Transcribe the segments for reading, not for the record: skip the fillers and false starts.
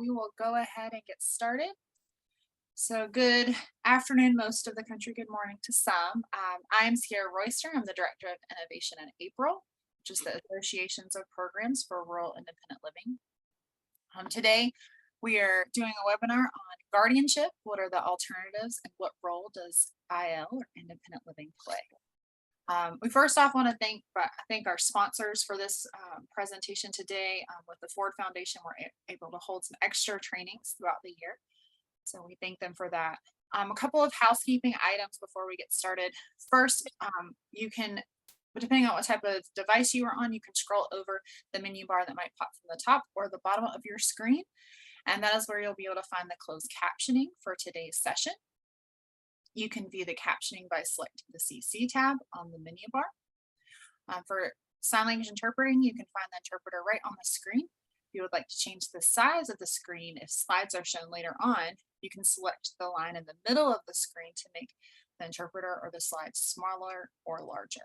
we will go ahead and get started. So good afternoon, most of the country. Good morning to some. I'm Sierra Royster. I'm the Director of Innovation in April, which is the Associations of Programs for Rural Independent Living. Today, we are doing a webinar on guardianship. What are the alternatives and what role does IL or independent living play? We first off want to thank our sponsors for this presentation today. With the Ford Foundation, we're able to hold some extra trainings throughout the year. So we thank them for that. A couple of housekeeping items before we get started. First, you can, depending on what type of device you are on, you can scroll over the menu bar that might pop from the top or the bottom of your screen. And that is where you'll be able to find the closed captioning for today's session. You can view the captioning by selecting the CC tab on the menu bar. For sign language interpreting, you can find the interpreter right on the screen. If you would like to change the size of the screen, if slides are shown later on, you can select the line in the middle of the screen to make the interpreter or the slides smaller or larger.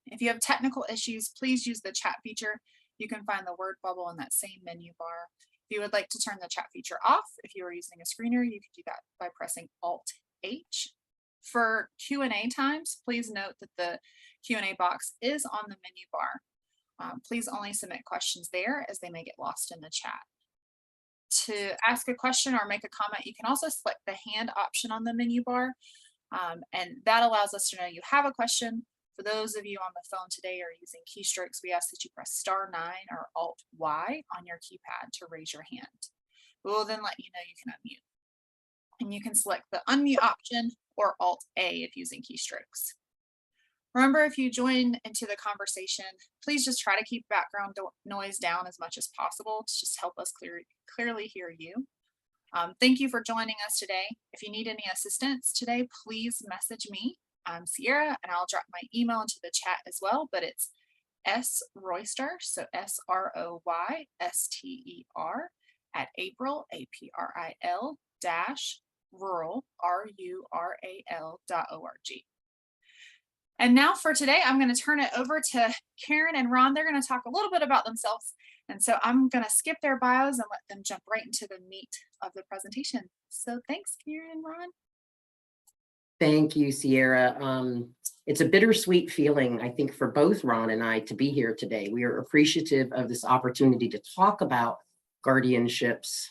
If you have technical issues, please use the chat feature. You can find the word bubble in that same menu bar. If you would like to turn the chat feature off, if you are using a screener, you can do that by pressing Alt-H. For Q&A times, please note that the Q&A box is on the menu bar. Please only submit questions there as they may get lost in the chat. To ask a question or make a comment, you can also select the hand option on the menu bar, and that allows us to know you have a question. For those of you on the phone today or using keystrokes, we ask that you press *9 or Alt-Y on your keypad to raise your hand. We will then let you know you can unmute. And you can select the unmute option or Alt-A if using keystrokes. Remember, if you join into the conversation, please just try to keep background noise down as much as possible to just help us clearly hear you. Thank you for joining us today. If you need any assistance today, please message me. I'm Sierra, and I'll drop my email into the chat as well, but it's sroyster, so SROYSTER at April, APRIL rural, RURAL.org. And now for today, I'm going to turn it over to Karen and Ron. They're going to talk a little bit about themselves. And so I'm going to skip their bios and let them jump right into the meat of the presentation. So thanks, Karen and Ron. Thank you, Sierra. It's a bittersweet feeling, I think, for both Ron and I to be here today. We are appreciative of this opportunity to talk about guardianships,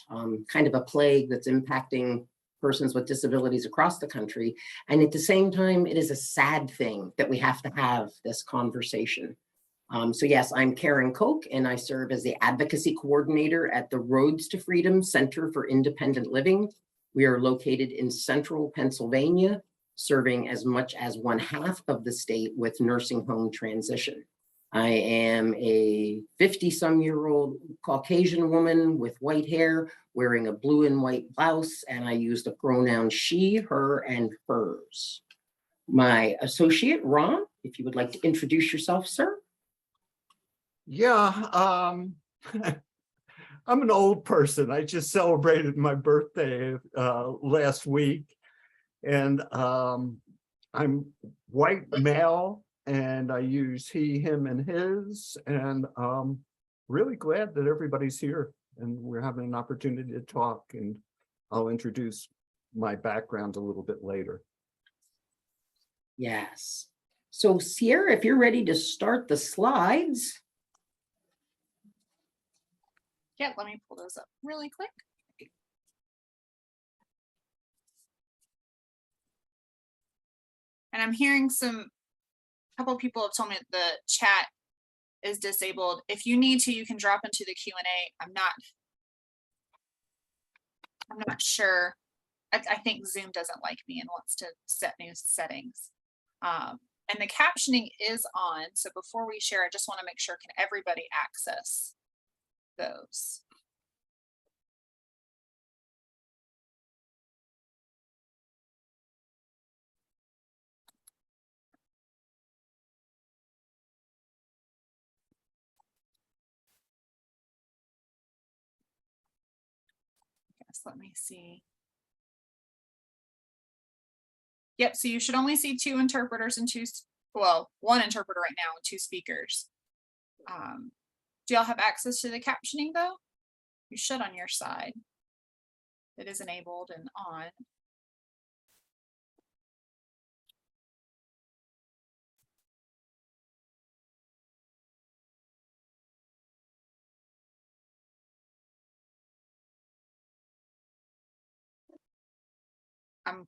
kind of a plague that's impacting persons with disabilities across the country. And at the same time, it is a sad thing that we have to have this conversation. So yes, I'm Karen Koch, and I serve as the advocacy coordinator at the Roads to Freedom Center for Independent Living. We are located in central Pennsylvania, serving as much as 1/2 of the state with nursing home transition. I am a 50-some-year-old Caucasian woman with white hair, wearing a blue and white blouse, and I use the pronoun she, her, and hers. My associate, Ron, if you would like to introduce yourself, sir. Yeah, I'm an old person. I just celebrated my birthday last week, and I'm white male, and I use he, him, and his, and really glad that everybody's here and we're having an opportunity to talk, and I'll introduce my background a little bit later. Yes. So Sierra, if you're ready to start the slides. Yeah, let me pull those up really quick. And I'm hearing a couple people have told me that the chat is disabled. If you need to, you can drop into the Q&A. I'm not sure. I think Zoom doesn't like me and wants to set new settings. And the captioning is on. So before we share, I just want to make sure, can everybody access those? Yes, let me see. Yep, so you should only see 2 interpreters and 1 interpreter right now and 2 speakers. Do y'all have access to the captioning though? You should on your side. It is enabled and on.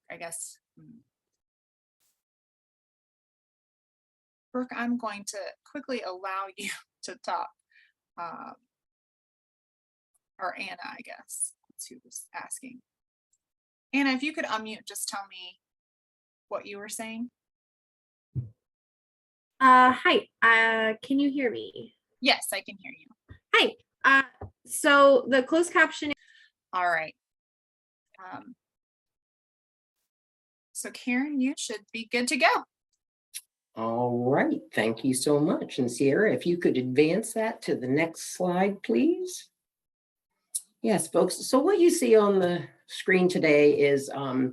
I guess. Brooke, I'm going to quickly allow you to talk. Or Anna, I guess. That's who was asking. Anna, if you could unmute, just tell me what you were saying. Hi, can you hear me? Yes, I can hear you. Hi, so the closed caption. All right. So Karen, you should be good to go. All right, thank you so much. And Sierra, if you could advance that to the next slide, please. Yes, folks, so what you see on the screen today is a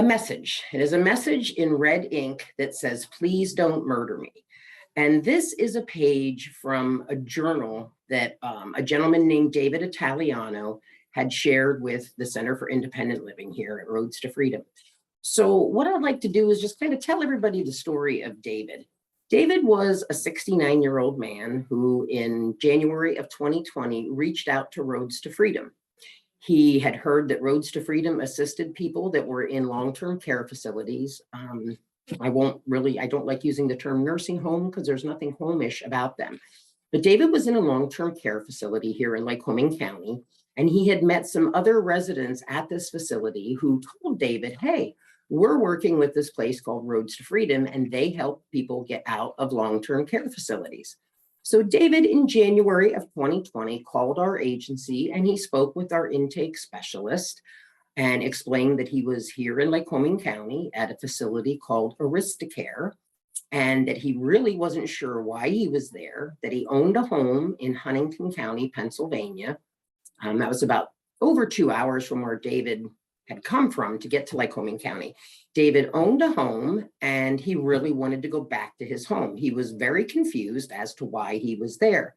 message. It is a message in red ink that says, "Please don't murder me." And this is a page from a journal that a gentleman named David Italiano had shared with the Center for Independent Living here at Roads to Freedom. So what I'd like to do is just kind of tell everybody the story of David. David was a 69-year-old man who in January of 2020 reached out to Roads to Freedom. He had heard that Roads to Freedom assisted people that were in long-term care facilities. I don't like using the term nursing home because there's nothing home-ish about them. But David was in a long-term care facility here in Lycoming County, and he had met some other residents at this facility who told David, "Hey, we're working with this place called Roads to Freedom, and they help people get out of long-term care facilities." So David, in January of 2020, called our agency and he spoke with our intake specialist and explained that he was here in Lycoming County at a facility called Aristocare, and that he really wasn't sure why he was there, that he owned a home in Huntington County, Pennsylvania. That was about over 2 hours from where David had come from to get to Lycoming County. David owned a home and he really wanted to go back to his home. He was very confused as to why he was there.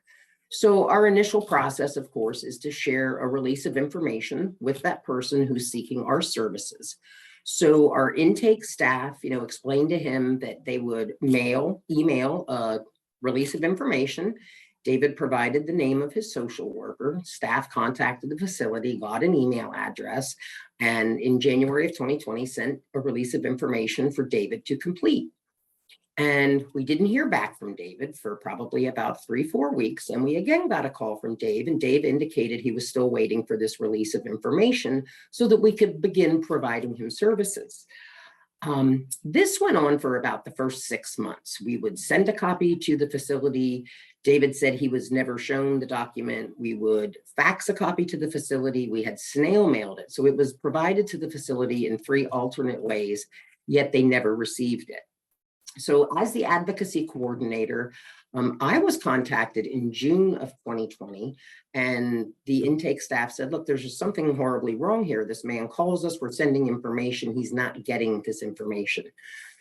So our initial process, of course, is to share a release of information with that person who's seeking our services. So our intake staff, explained to him that they would email a release of information. David provided the name of his social worker. Staff contacted the facility, got an email address, and in January of 2020 sent a release of information for David to complete. And we didn't hear back from David for probably about 3-4 weeks. And we again got a call from Dave, and Dave indicated he was still waiting for this release of information so that we could begin providing him services. This went on for about the first 6 months. We would send a copy to the facility. David said he was never shown the document. We would fax a copy to the facility. We had snail mailed it. So it was provided to the facility in 3 alternate ways, yet they never received it. So as the advocacy coordinator, I was contacted in June of 2020, and the intake staff said, "Look, there's just something horribly wrong here. This man calls us, we're sending information, he's not getting this information."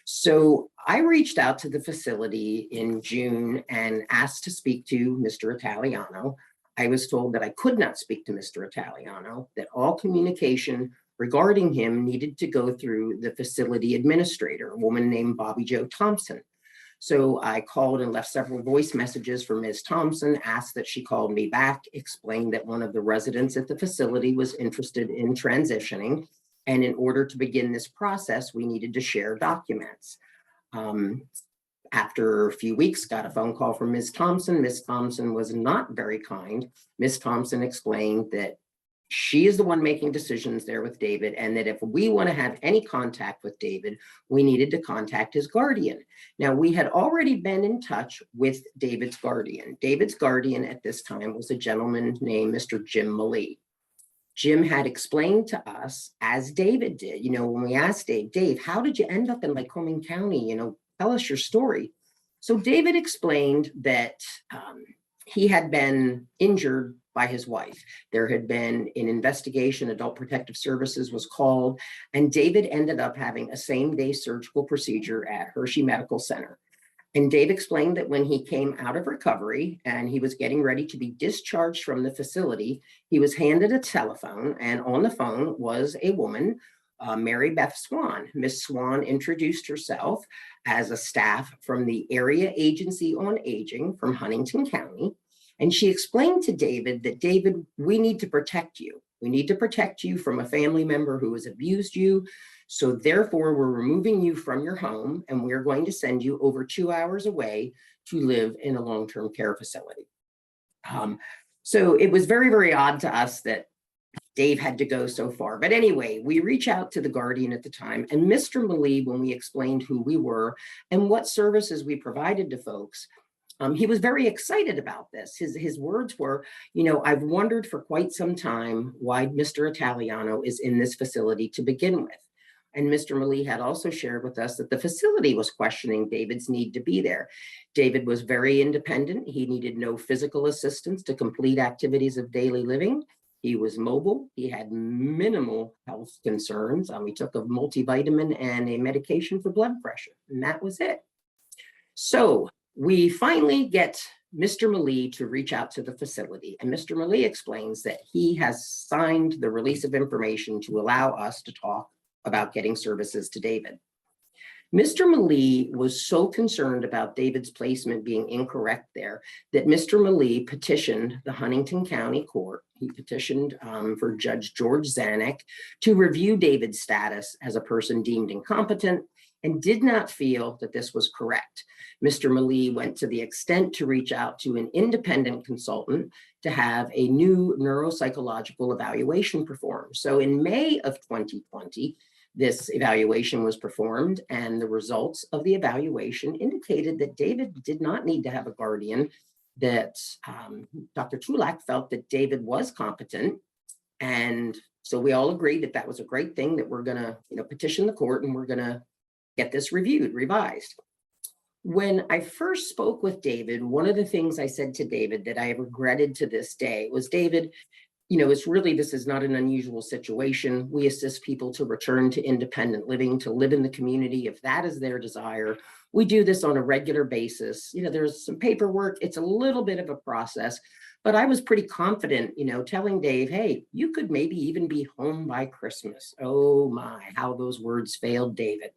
So I reached out to the facility in June and asked to speak to Mr. Italiano. I was told that I could not speak to Mr. Italiano, that all communication regarding him needed to go through the facility administrator, a woman named Bobby Jo Thompson. So I called and left several voice messages for Ms. Thompson, asked that she called me back, explained that one of the residents at the facility was interested in transitioning. And in order to begin this process, we needed to share documents. After a few weeks, got a phone call from Ms. Thompson. Ms. Thompson was not very kind. Ms. Thompson explained that she is the one making decisions there with David, and that if we want to have any contact with David, we needed to contact his guardian. Now, we had already been in touch with David's guardian. David's guardian at this time was a gentleman named Mr. Jim Malee. Jim had explained to us, as David did, when we asked Dave, how did you end up in Lycoming County? Tell us your story. So David explained that he had been injured by his wife. There had been an investigation, Adult Protective Services was called, and David ended up having a same-day surgical procedure at Hershey Medical Center. And Dave explained that when he came out of recovery and he was getting ready to be discharged from the facility, he was handed a telephone, and on the phone was a woman, Mary Beth Swan. Miss Swan introduced herself as a staff from the Area Agency on Aging from Huntington County. And she explained to David that, David, we need to protect you. We need to protect you from a family member who has abused you. So therefore, we're removing you from your home, and we're going to send you over 2 hours away to live in a long-term care facility. So it was very, very odd to us that Dave had to go so far. But anyway, we reach out to the guardian at the time, and Mr. Malee, when we explained who we were and what services we provided to folks, he was very excited about this. His words were, you know, I've wondered for quite some time why Mr. Italiano is in this facility to begin with. And Mr. Malee had also shared with us that the facility was questioning David's need to be there. David was very independent. He needed no physical assistance to complete activities of daily living. He was mobile. He had minimal health concerns. He took a multivitamin and a medication for blood pressure, and that was it. So we finally get Mr. Malee to reach out to the facility, and Mr. Malee explains that he has signed the release of information to allow us to talk about getting services to David. Mr. Malee was so concerned about David's placement being incorrect there that Mr. Malee petitioned the Huntington County Court. He petitioned for Judge George Zanuck to review David's status as a person deemed incompetent and did not feel that this was correct. Mr. Malee went to the extent to reach out to an independent consultant to have a new neuropsychological evaluation performed. So in May of 2020, this evaluation was performed, and the results of the evaluation indicated that David did not need to have a guardian, that Dr. Tulak felt that David was competent. And so we all agreed that that was a great thing, that we're gonna, petition the court and we're gonna get this reviewed, revised. When I first spoke with David, one of the things I said to David that I regretted to this day was, David, this is not an unusual situation. We assist people to return to independent living, to live in the community if that is their desire. We do this on a regular basis. There's some paperwork. It's a little bit of a process, but I was pretty confident, telling Dave, hey, you could maybe even be home by Christmas. Oh my, how those words failed David.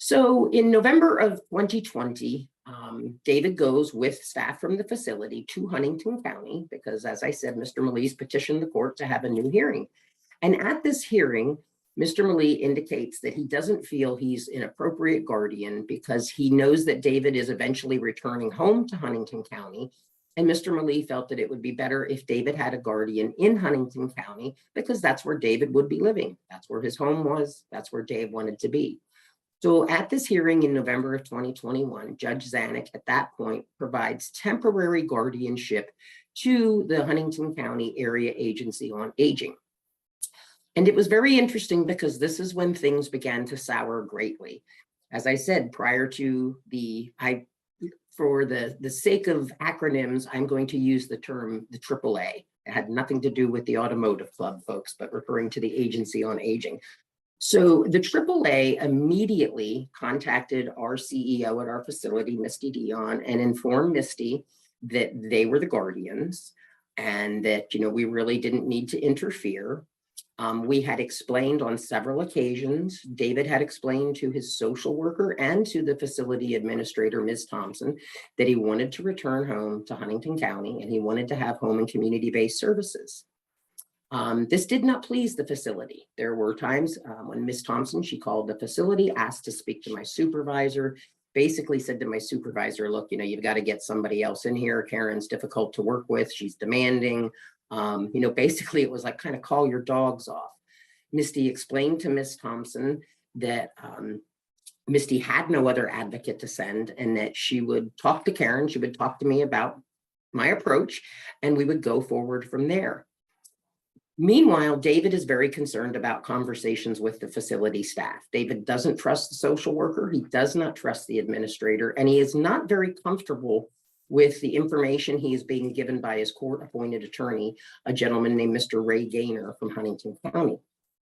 So in November of 2020, David goes with staff from the facility to Huntington County because, as I said, Mr. Malee's petitioned the court to have a new hearing. And at this hearing, Mr. Malee indicates that he doesn't feel he's an appropriate guardian because he knows that David is eventually returning home to Huntington County. And Mr. Malee felt that it would be better if David had a guardian in Huntington County because that's where David would be living. That's where his home was. That's where Dave wanted to be. So at this hearing in November of 2021, Judge Zanuck at that point provides temporary guardianship to the Huntington County Area Agency on Aging. And it was very interesting because this is when things began to sour greatly. As I said, prior to for the sake of acronyms, I'm going to use the term the AAA. It had nothing to do with the automotive club, folks, but referring to the Agency on Aging. So the AAA immediately contacted our CEO at our facility, Misty Dion, and informed Misty that they were the guardians and that, we really didn't need to interfere. We had explained on several occasions, David had explained to his social worker and to the facility administrator, Ms. Thompson, that he wanted to return home to Huntington County and he wanted to have home and community-based services. This did not please the facility. There were times when Ms. Thompson, she called the facility, asked to speak to my supervisor, basically said to my supervisor, look, you've got to get somebody else in here. Karen's difficult to work with. She's demanding. Basically it was like kind of call your dogs off. Misty explained to Ms. Thompson that Misty had no other advocate to send and that she would talk to Karen. She would talk to me about my approach and we would go forward from there. Meanwhile, David is very concerned about conversations with the facility staff. David doesn't trust the social worker. He does not trust the administrator, and he is not very comfortable with the information he is being given by his court-appointed attorney, a gentleman named Mr. Ray Gaynor from Huntington County.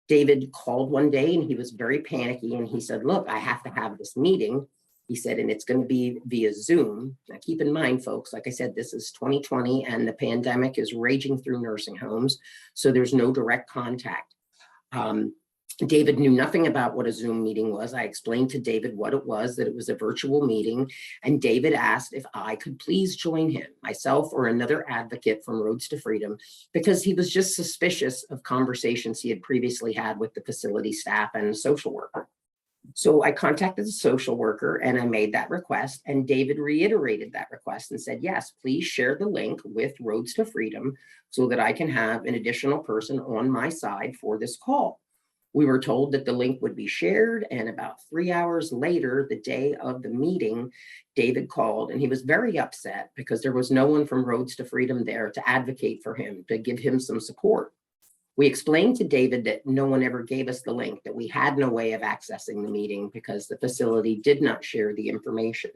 David called one day and he was very panicky and he said, look, I have to have this meeting. He said, and it's going to be via Zoom. Now, keep in mind, folks, like I said, this is 2020 and the pandemic is raging through nursing homes. So there's no direct contact. David knew nothing about what a Zoom meeting was. I explained to David what it was, that it was a virtual meeting. And David asked if I could please join him, myself or another advocate from Roads to Freedom, because he was just suspicious of conversations he had previously had with the facility staff and social worker. So I contacted the social worker and I made that request, and David reiterated that request and said, yes, please share the link with Roads to Freedom so that I can have an additional person on my side for this call. We were told that the link would be shared, and about 3 hours later, the day of the meeting, David called, and he was very upset because there was no one from Roads to Freedom there to advocate for him, to give him some support. We explained to David that no one ever gave us the link, that we had no way of accessing the meeting because the facility did not share the information.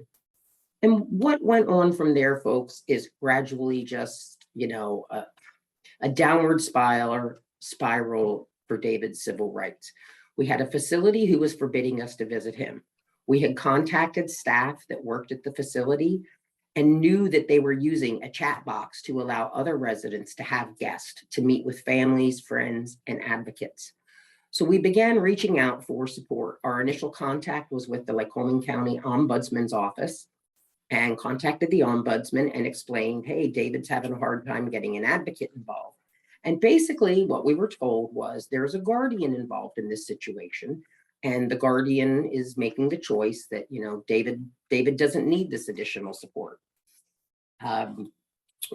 And what went on from there, folks, is gradually just, a downward spiral for David's civil rights. We had a facility who was forbidding us to visit him. We had contacted staff that worked at the facility and knew that they were using a chat box to allow other residents to have guests, to meet with families, friends, and advocates. So we began reaching out for support. Our initial contact was with the Lycoming County Ombudsman's office, and contacted the ombudsman and explained, hey, David's having a hard time getting an advocate involved. And basically what we were told was there's a guardian involved in this situation, and the guardian is making the choice that, David doesn't need this additional support.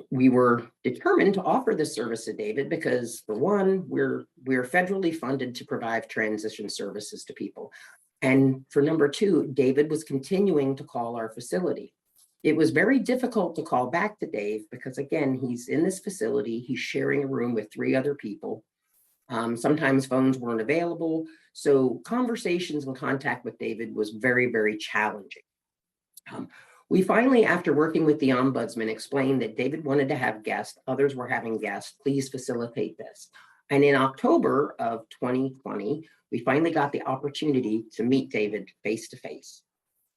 We were determined to offer this service to David because, for one, we're federally funded to provide transition services to people. And for number two, David was continuing to call our facility. It was very difficult to call back to Dave because, again, he's in this facility. He's sharing a room with 3 other people. Sometimes phones weren't available. So conversations and contact with David was very, very challenging. We finally, after working with the ombudsman, explained that David wanted to have guests. Others were having guests. Please facilitate this. And in October of 2020, we finally got the opportunity to meet David face to face.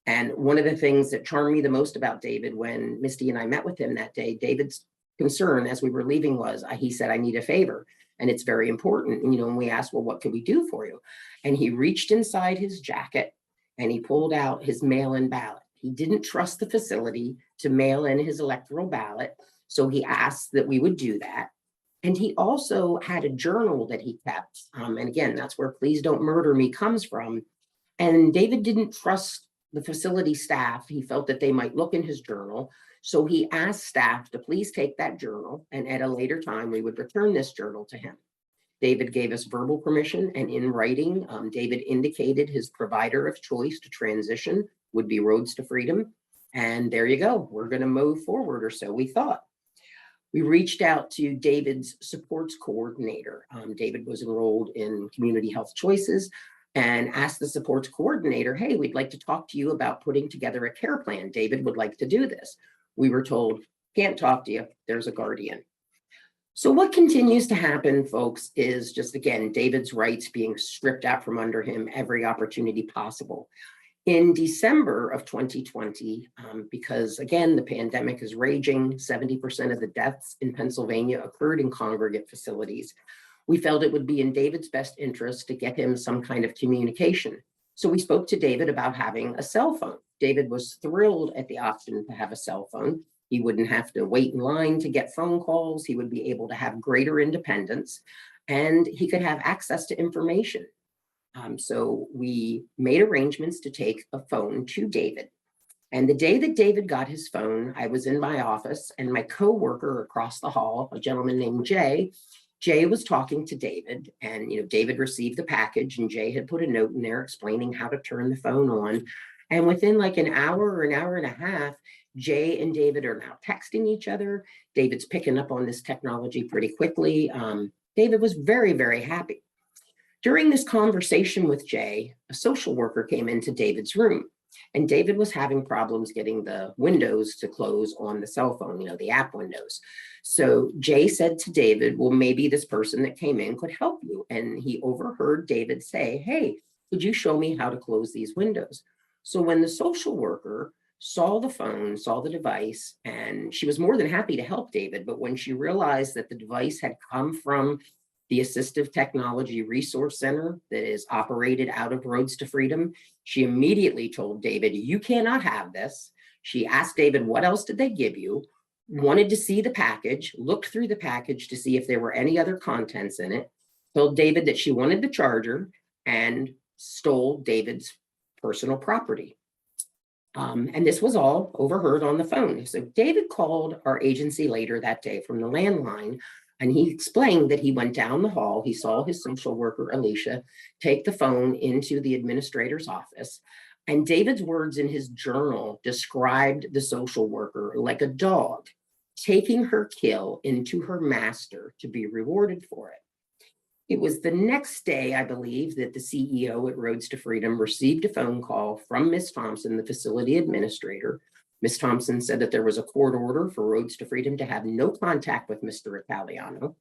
And one of the things that charmed me the most about David, when Misty and I met with him that day, David's concern as we were leaving was, he said, I need a favor. And it's very important. And we asked, well, what could we do for you? And he reached inside his jacket and he pulled out his mail-in ballot. He didn't trust the facility to mail in his electoral ballot. So he asked that we would do that. And he also had a journal that he kept. And again, that's where Please Don't Murder Me comes from. And David didn't trust the facility staff. He felt that they might look in his journal. So he asked staff to please take that journal, and at a later time, we would return this journal to him. David gave us verbal permission, and in writing, David indicated his provider of choice to transition would be Roads to Freedom. And there you go. We're going to move forward, or so we thought. We reached out to David's supports coordinator. David was enrolled in Community Health Choices, and asked the supports coordinator, hey, we'd like to talk to you about putting together a care plan. David would like to do this. We were told, can't talk to you, there's a guardian. So what continues to happen, folks, is just, again, David's rights being stripped out from under him every opportunity possible. In December of 2020, because again, the pandemic is raging, 70% of the deaths in Pennsylvania occurred in congregate facilities. We felt it would be in David's best interest to get him some kind of communication. So we spoke to David about having a cell phone. David was thrilled at the option to have a cell phone. He wouldn't have to wait in line to get phone calls. He would be able to have greater independence, and he could have access to information. So we made arrangements to take a phone to David. And the day that David got his phone, I was in my office, and my coworker across the hall, a gentleman named Jay was talking to David, and David received the package, and Jay had put a note in there explaining how to turn the phone on. And within like an hour or an hour and a half, Jay and David are now texting each other. David's picking up on this technology pretty quickly. David was very, very happy. During this conversation with Jay, a social worker came into David's room, and David was having problems getting the windows to close on the cell phone, the app windows. So Jay said to David, well, maybe this person that came in could help you. And he overheard David say, hey, could you show me how to close these windows? So when the social worker saw the phone, saw the device, and she was more than happy to help David, but when she realized that the device had come from the Assistive Technology Resource Center that is operated out of Roads to Freedom, she immediately told David, "You cannot have this." She asked David, "What else did they give you?" Wanted to see the package, looked through the package to see if there were any other contents in it, told David that she wanted the charger, and stole David's personal property. And this was all overheard on the phone. So David called our agency later that day from the landline, and he explained that he went down the hall. He saw his social worker, Alicia, take the phone into the administrator's office. And David's words in his journal described the social worker like a dog taking her kill into her master to be rewarded for it. It was the next day, I believe, that the CEO at Roads to Freedom received a phone call from Ms. Thompson, the facility administrator. Ms. Thompson said that there was a court order for Roads to Freedom to have no contact with Mr. Italiano,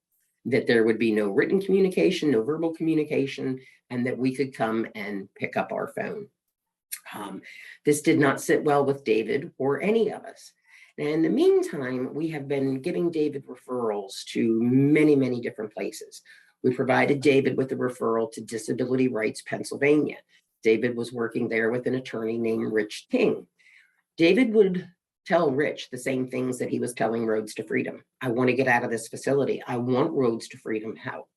that there would be no written communication, no verbal communication, and that we could come and pick up our phone. This did not sit well with David or any of us. And in the meantime, we have been giving David referrals to many, many different places. We provided David with a referral to Disability Rights Pennsylvania. David was working there with an attorney named Rich King. David would tell Rich the same things that he was telling Roads to Freedom. "I want to get out of this facility. I want Roads to Freedom help."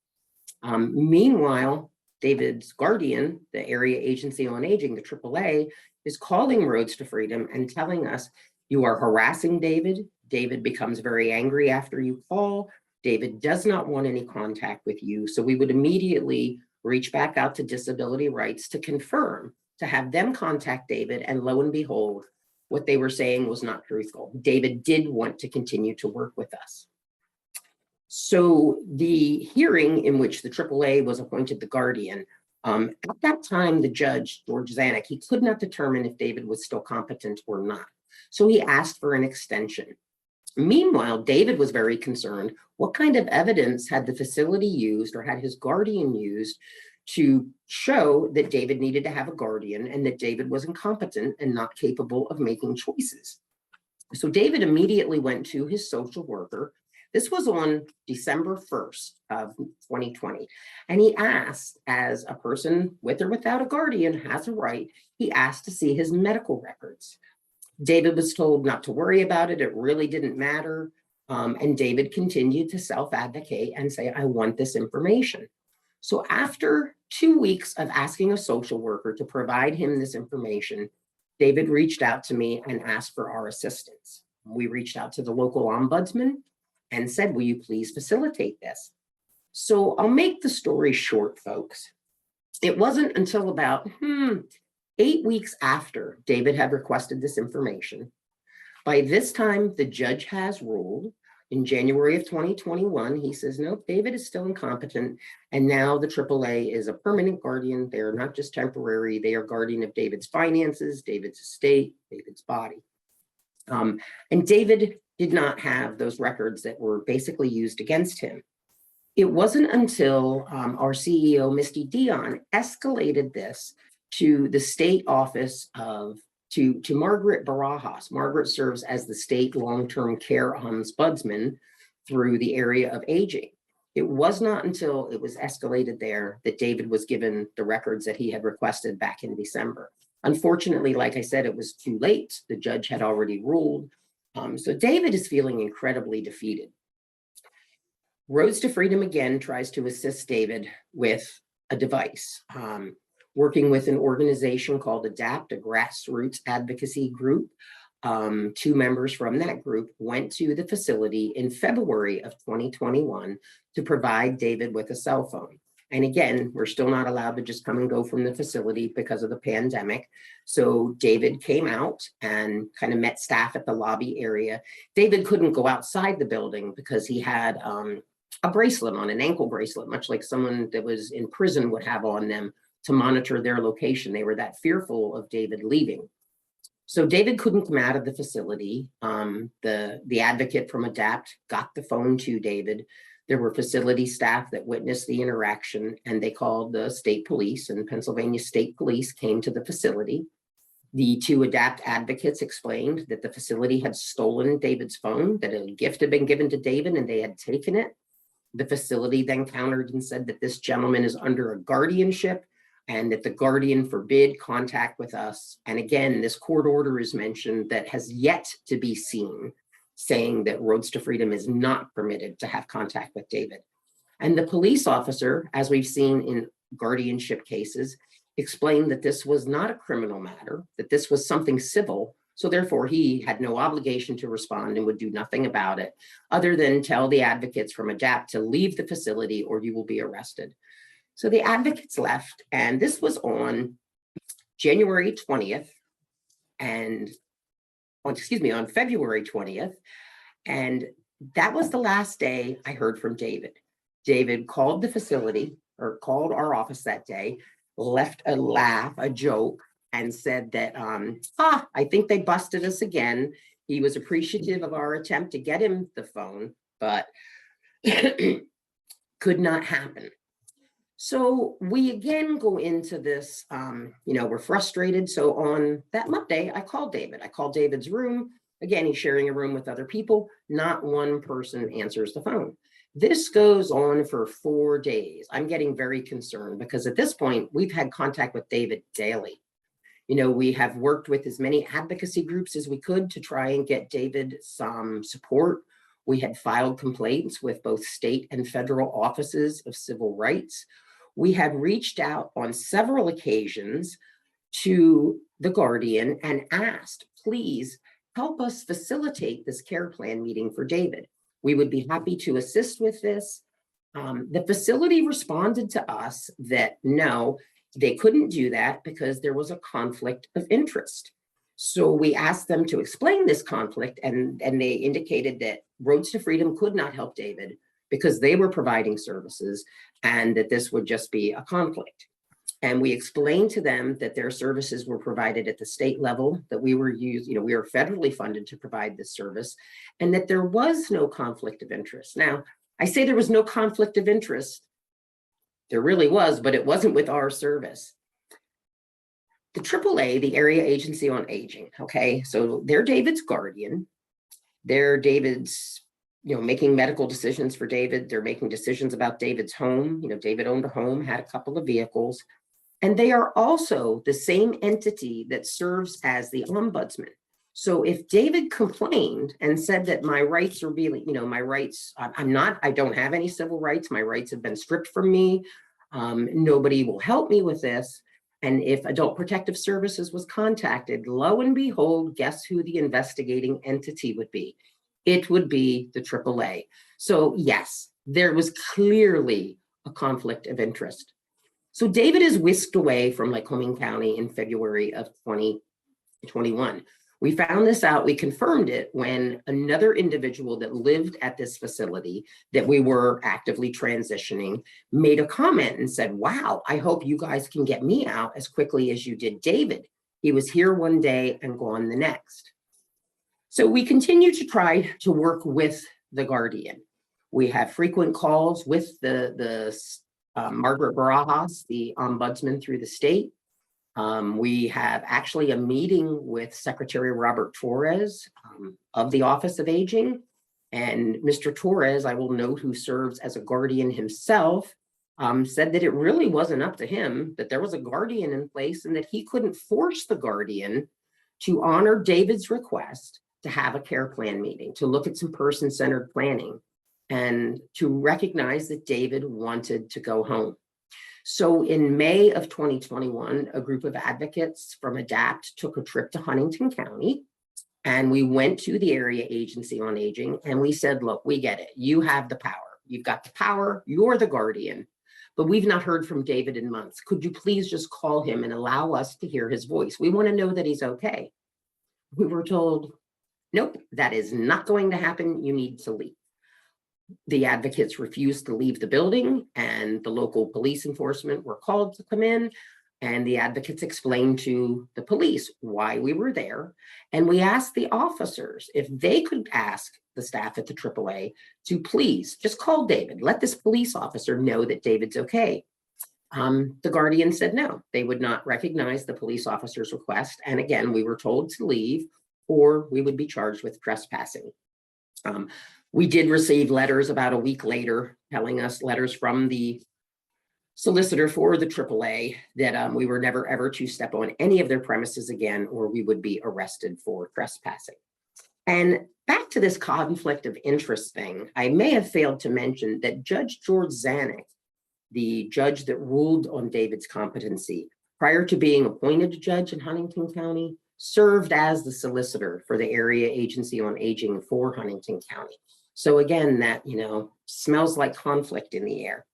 Meanwhile, David's guardian, the Area Agency on Aging, the AAA, is calling Roads to Freedom and telling us, "You are harassing David. David becomes very angry after you call. David does not want any contact with you." So we would immediately reach back out to Disability Rights to confirm, to have them contact David, and lo and behold, what they were saying was not truthful. David did want to continue to work with us. So the hearing in which the AAA was appointed the guardian, at that time, the judge, George Zanuck, he could not determine if David was still competent or not. So he asked for an extension. Meanwhile, David was very concerned. What kind of evidence had the facility used, or had his guardian used, to show that David needed to have a guardian and that David was incompetent and not capable of making choices? So David immediately went to his social worker. This was on December 1st of 2020. And he asked, as a person with or without a guardian has a right, he asked to see his medical records. David was told not to worry about it. It really didn't matter. And David continued to self-advocate and say, "I want this information." So after 2 weeks of asking a social worker to provide him this information, David reached out to me and asked for our assistance. We reached out to the local ombudsman and said, "Will you please facilitate this?" So I'll make the story short, folks. It wasn't until about 8 weeks after David had requested this information. By this time, the judge has ruled. In January of 2021, he says, "Nope, David is still incompetent." And now the AAA is a permanent guardian. They're not just temporary. They are guardian of David's finances, David's estate, David's body. And David did not have those records that were basically used against him. It wasn't until our CEO, Misty Dion, escalated this to the state office of, to Margaret Barajas. Margaret serves as the state long-term care ombudsman through the area of aging. It was not until it was escalated there that David was given the records that he had requested back in December. Unfortunately, like I said, it was too late. The judge had already ruled. So David is feeling incredibly defeated. Roads to Freedom again tries to assist David with a device. Working with an organization called ADAPT, a grassroots advocacy group. 2 members from that group went to the facility in February of 2021 to provide David with a cell phone. And again, we're still not allowed to just come and go from the facility because of the pandemic. So David came out and kind of met staff at the lobby area. David couldn't go outside the building because he had a bracelet on, an ankle bracelet, much like someone that was in prison would have on them to monitor their location. They were that fearful of David leaving. So David couldn't come out of the facility. The advocate from ADAPT got the phone to David. There were facility staff that witnessed the interaction, and they called the state police, and Pennsylvania State Police came to the facility. The two ADAPT advocates explained that the facility had stolen David's phone, that a gift had been given to David and they had taken it. The facility then countered and said that this gentleman is under a guardianship and that the guardian forbid contact with us. And again, this court order is mentioned that has yet to be seen, saying that Roads to Freedom is not permitted to have contact with David. And the police officer, as we've seen in guardianship cases, explained that this was not a criminal matter, that this was something civil. So therefore, he had no obligation to respond and would do nothing about it other than tell the advocates from ADAPT to leave the facility or you will be arrested. So the advocates left, and this was on January 20th and, on February 20th. And that was the last day I heard from David. David called the facility or called our office that day, left a laugh, a joke, and said that, I think they busted us again. He was appreciative of our attempt to get him the phone, but could not happen. So we again go into this, we're frustrated. So on that Monday, I called David. I called David's room. Again, he's sharing a room with other people. Not one person answers the phone. This goes on for 4 days. I'm getting very concerned because at this point, we've had contact with David daily. We have worked with as many advocacy groups as we could to try and get David some support. We had filed complaints with both state and federal offices of civil rights. We have reached out on several occasions to the Guardian and asked, please help us facilitate this care plan meeting for David. We would be happy to assist with this. The facility responded to us that no, they couldn't do that because there was a conflict of interest. So we asked them to explain this conflict, and they indicated that Roads to Freedom could not help David because they were providing services and that this would just be a conflict. And we explained to them that their services were provided at the state level, that we were we were federally funded to provide this service, and that there was no conflict of interest. Now, I say there was no conflict of interest. There really was, but it wasn't with our service. The AAA, the Area Agency on Aging, okay, so they're David's guardian. They're David's, making medical decisions for David. They're making decisions about David's home. David owned a home, had a couple of vehicles. And they are also the same entity that serves as the ombudsman. So if David complained and said that my rights are really, my rights, I don't have any civil rights. My rights have been stripped from me. Nobody will help me with this. And if Adult Protective Services was contacted, lo and behold, guess who the investigating entity would be? It would be the AAA. So yes, there was clearly a conflict of interest. So David is whisked away from Lycoming County in February of 2021. We found this out, we confirmed it when another individual that lived at this facility that we were actively transitioning made a comment and said, wow, I hope you guys can get me out as quickly as you did David. He was here one day and gone the next. So we continue to try to work with the Guardian. We have frequent calls with the Margaret Barajas, the ombudsman through the state. We have actually a meeting with Secretary Robert Torres of the Office of Aging. And Mr. Torres, I will note, who serves as a guardian himself, said that it really wasn't up to him, that there was a guardian in place and that he couldn't force the guardian to honor David's request to have a care plan meeting, to look at some person-centered planning, and to recognize that David wanted to go home. So in May of 2021, a group of advocates from ADAPT took a trip to Huntington County, and we went to the Area Agency on Aging, and we said, look, we get it. You have the power. You've got the power. You're the guardian, but we've not heard from David in months. Could you please just call him and allow us to hear his voice? We want to know that he's okay. We were told, nope, that is not going to happen. You need to leave. The advocates refused to leave the building, and the local police enforcement were called to come in, and the advocates explained to the police why we were there. And we asked the officers if they could ask the staff at the AAA to please just call David, let this police officer know that David's okay. The Guardian said no, they would not recognize the police officer's request. And again, we were told to leave or we would be charged with trespassing. We did receive letters about a week later telling us, letters from the solicitor for the AAA, that we were never ever to step on any of their premises again, or we would be arrested for trespassing. And back to this conflict of interest thing, I may have failed to mention that Judge George Zanuck, the judge that ruled on David's competency, prior to being appointed judge in Huntington County, served as the solicitor for the Area Agency on Aging for Huntington County. So again, that, smells like conflict in the air.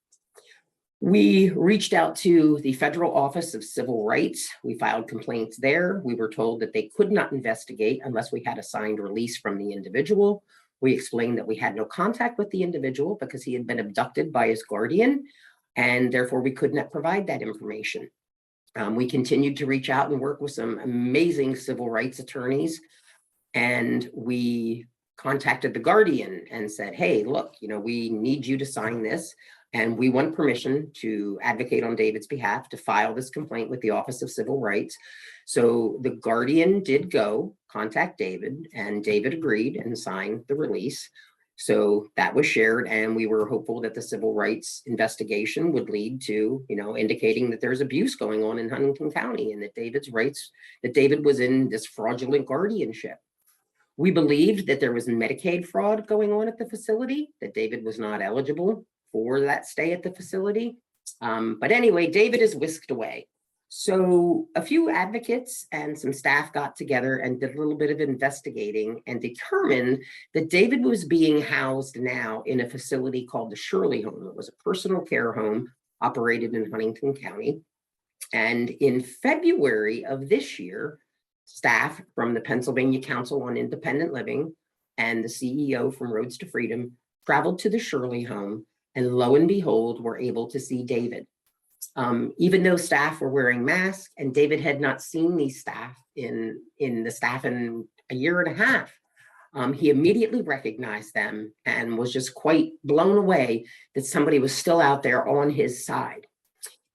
We reached out to the Federal Office of Civil Rights. We filed complaints there. We were told that they could not investigate unless we had a signed release from the individual. We explained that we had no contact with the individual because he had been abducted by his guardian, and therefore we could not provide that information. We continued to reach out and work with some amazing civil rights attorneys, and we contacted the guardian and said, hey, look, we need you to sign this, and we want permission to advocate on David's behalf to file this complaint with the Office of Civil Rights. So the guardian did go contact David, and David agreed and signed the release. So that was shared, and we were hopeful that the civil rights investigation would lead to, indicating that there's abuse going on in Huntington County and that David was in this fraudulent guardianship. We believed that there was Medicaid fraud going on at the facility, that David was not eligible for that stay at the facility. But anyway, David is whisked away. So a few advocates and some staff got together and did a little bit of investigating and determined that David was being housed now in a facility called the Shirley Home. It was a personal care home operated in Huntington County. And in February of this year, staff from the Pennsylvania Council on Independent Living and the CEO from Roads to Freedom traveled to the Shirley Home, and lo and behold, were able to see David. Even though staff were wearing masks, and David had not seen these staff in a year and a half, he immediately recognized them and was just quite blown away that somebody was still out there on his side.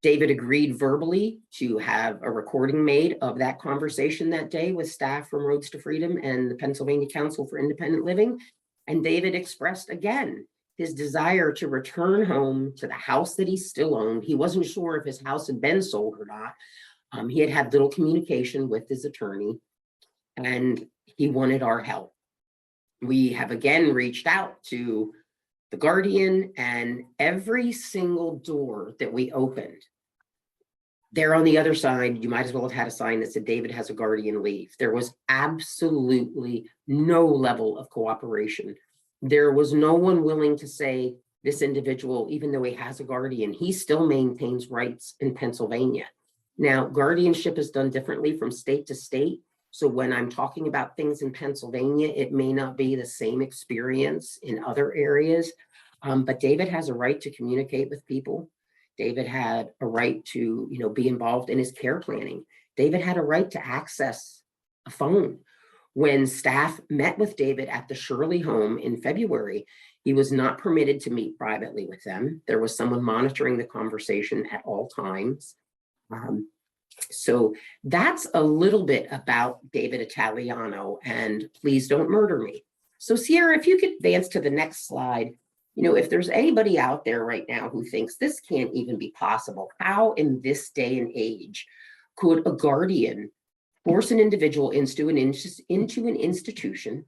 David agreed verbally to have a recording made of that conversation that day with staff from Roads to Freedom and the Pennsylvania Council for Independent Living. And David expressed again his desire to return home to the house that he still owned. He wasn't sure if his house had been sold or not. He had had little communication with his attorney, and he wanted our help. We have again reached out to the guardian, and every single door that we opened, there on the other side, you might as well have had a sign that said David has a guardian leave. There was absolutely no level of cooperation. There was no one willing to say, this individual, even though he has a guardian, he still maintains rights in Pennsylvania. Now, guardianship is done differently from state to state. So when I'm talking about things in Pennsylvania, it may not be the same experience in other areas. But David has a right to communicate with people. David had a right to, be involved in his care planning. David had a right to access a phone. When staff met with David at the Shirley Home in February, he was not permitted to meet privately with them. There was someone monitoring the conversation at all times. So that's a little bit about David Italiano, and please don't murder me. So Sierra, if you could advance to the next slide. If there's anybody out there right now who thinks this can't even be possible, how in this day and age could a guardian force an individual into an institution?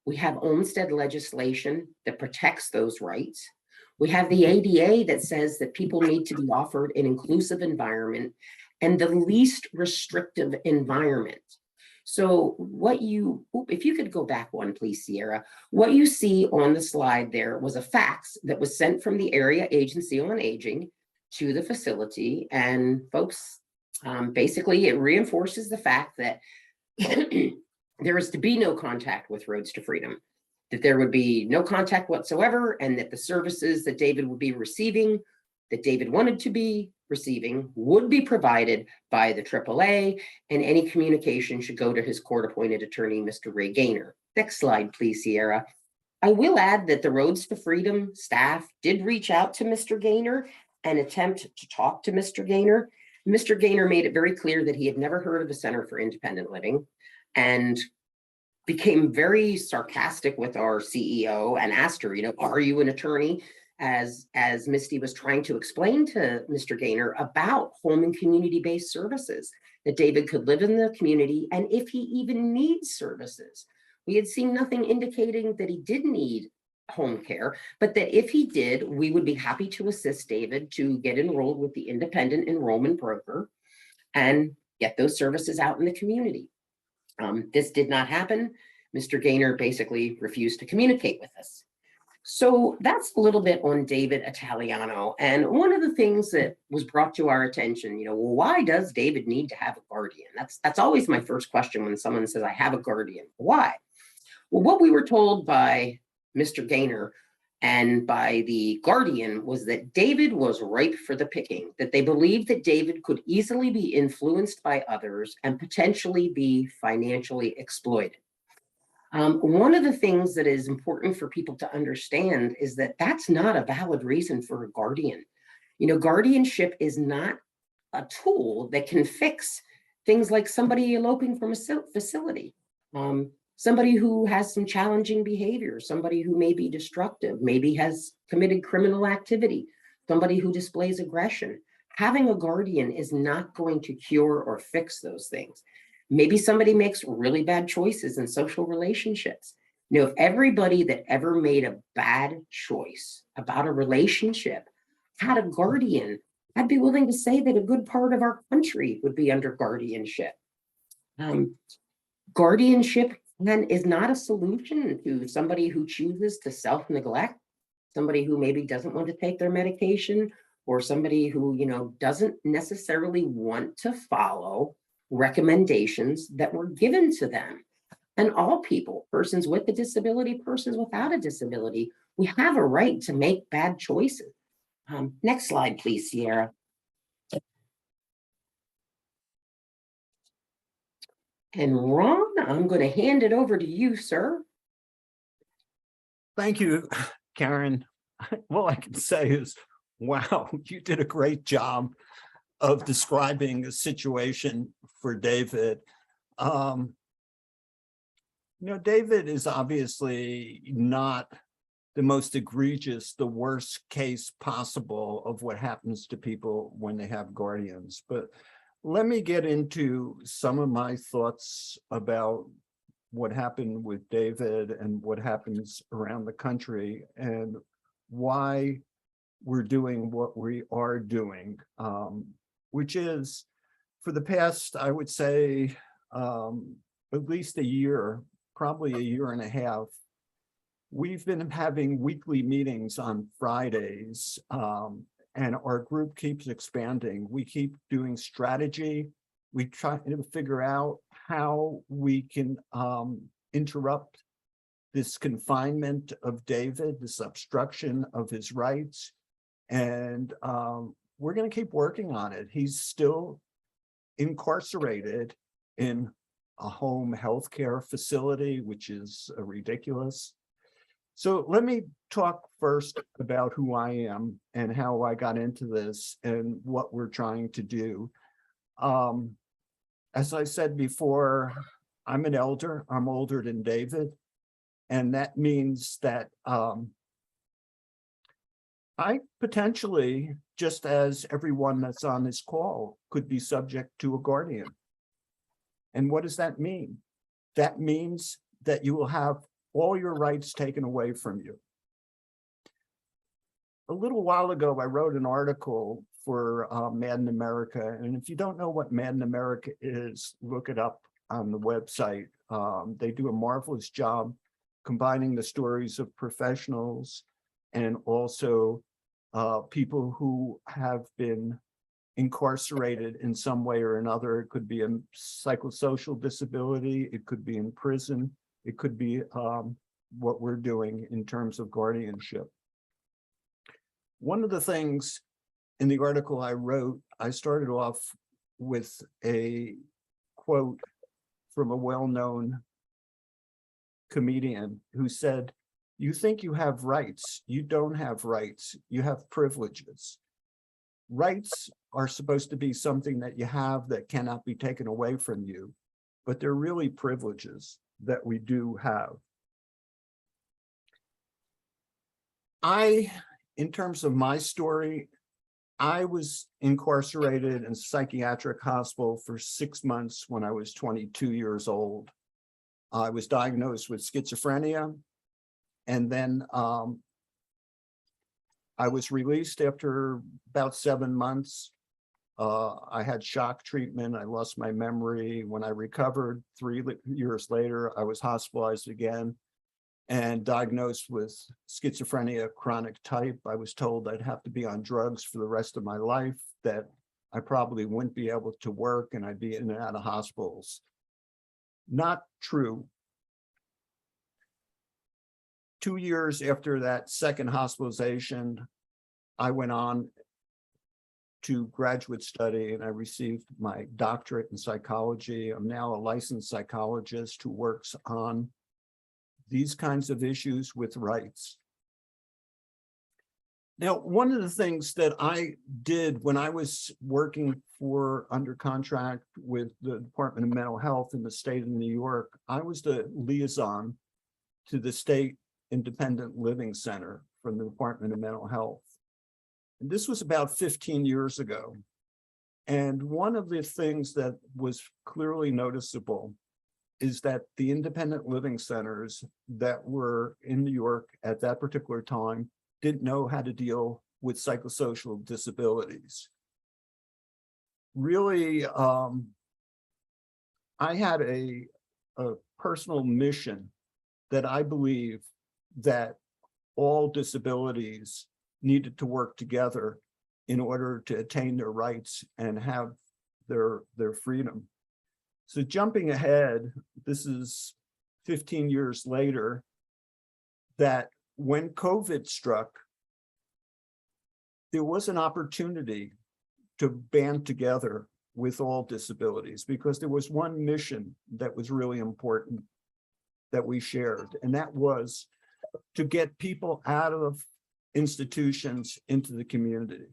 We have Olmstead legislation that protects those rights. We have the ADA that says that people need to be offered an inclusive environment and the least restrictive environment. So if you could go back one, please, Sierra, what you see on the slide there was a fax that was sent from the Area Agency on Aging to the facility. And folks, basically it reinforces the fact that there is to be no contact with Roads to Freedom, that there would be no contact whatsoever, and that the services that David would be receiving, that David wanted to be receiving, would be provided by the AAA, and any communication should go to his court-appointed attorney, Mr. Ray Gaynor. Next slide, please, Sierra. I will add that the Roads to Freedom staff did reach out to Mr. Gaynor an attempt to talk to Mr. Gaynor. Mr. Gaynor made it very clear that he had never heard of the Center for Independent Living and became very sarcastic with our CEO and asked her, are you an attorney? As Misty was trying to explain to Mr. Gaynor about home and community-based services, that David could live in the community and if he even needs services. We had seen nothing indicating that he did need home care, but that if he did, we would be happy to assist David to get enrolled with the independent enrollment broker and get those services out in the community. This did not happen. Mr. Gaynor basically refused to communicate with us. So that's a little bit on David Italiano. And one of the things that was brought to our attention, well, why does David need to have a guardian? That's always my first question when someone says, I have a guardian. Why? Well, what we were told by Mr. Gaynor and by the guardian was that David was ripe for the picking, that they believed that David could easily be influenced by others and potentially be financially exploited. One of the things that is important for people to understand is that that's not a valid reason for a guardian. Guardianship is not a tool that can fix things like somebody eloping from a facility, somebody who has some challenging behavior, somebody who may be destructive, maybe has committed criminal activity, somebody who displays aggression. Having a guardian is not going to cure or fix those things. Maybe somebody makes really bad choices in social relationships. If everybody that ever made a bad choice about a relationship had a guardian, I'd be willing to say that a good part of our country would be under guardianship. Guardianship is not a solution to somebody who chooses to self-neglect, somebody who maybe doesn't want to take their medication, or somebody who, doesn't necessarily want to follow recommendations that were given to them. And all people, persons with a disability, persons without a disability, we have a right to make bad choices. Next slide, please, Sierra. And Ron, I'm going to hand it over to you, sir. Thank you, Karen. All I can say is, wow, you did a great job of describing the situation for David. David is obviously not the most egregious, the worst case possible of what happens to people when they have guardians. But let me get into some of my thoughts about what happened with David and what happens around the country and why we're doing what we are doing, which is for the past, I would say, at least a year, probably a year and a half, we've been having weekly meetings on Fridays, and our group keeps expanding. We keep doing strategy. We try to figure out how we can interrupt this confinement of David, this obstruction of his rights. And we're going to keep working on it. He's still incarcerated in a home health care facility, which is ridiculous. So let me talk first about who I am and how I got into this and what we're trying to do. As I said before, I'm an elder. I'm older than David. And that means that I potentially, just as everyone that's on this call, could be subject to a guardian. And what does that mean? That means that you will have all your rights taken away from you. A little while ago, I wrote an article for Mad in America. And if you don't know what Mad in America is, look it up on the website. They do a marvelous job combining the stories of professionals and also people who have been incarcerated in some way or another. It could be a psychosocial disability, it could be in prison, it could be what we're doing in terms of guardianship. One of the things in the article I wrote, I started off with a quote from a well-known comedian who said, "You think you have rights, you don't have rights, you have privileges." rights are supposed to be something that you have that cannot be taken away from you, but they're really privileges that we do have. In terms of my story, I was incarcerated in a psychiatric hospital for 6 months when I was 22 years old. I was diagnosed with schizophrenia, and then I was released after about 7 months. I had shock treatment. I lost my memory. When I recovered 3 years later, I was hospitalized again and diagnosed with schizophrenia chronic type. I was told I'd have to be on drugs for the rest of my life, that I probably wouldn't be able to work and I'd be in and out of hospitals. Not true. 2 years after that second hospitalization, I went on to graduate study and I received my doctorate in psychology. I'm now a licensed psychologist who works on these kinds of issues with rights. Now, one of the things that I did when I was working under contract with the Department of Mental Health in the state of New York, I was the liaison to the State Independent Living Center from the Department of Mental Health. And this was about 15 years ago. And one of the things that was clearly noticeable is that the independent living centers that were in New York at that particular time didn't know how to deal with psychosocial disabilities. Really, I had a personal mission that I believe that all disabilities needed to work together in order to attain their rights and have their freedom. So jumping ahead, this is 15 years later, that when COVID struck, there was an opportunity to band together with all disabilities because there was one mission that was really important that we shared, and that was to get people out of institutions into the community.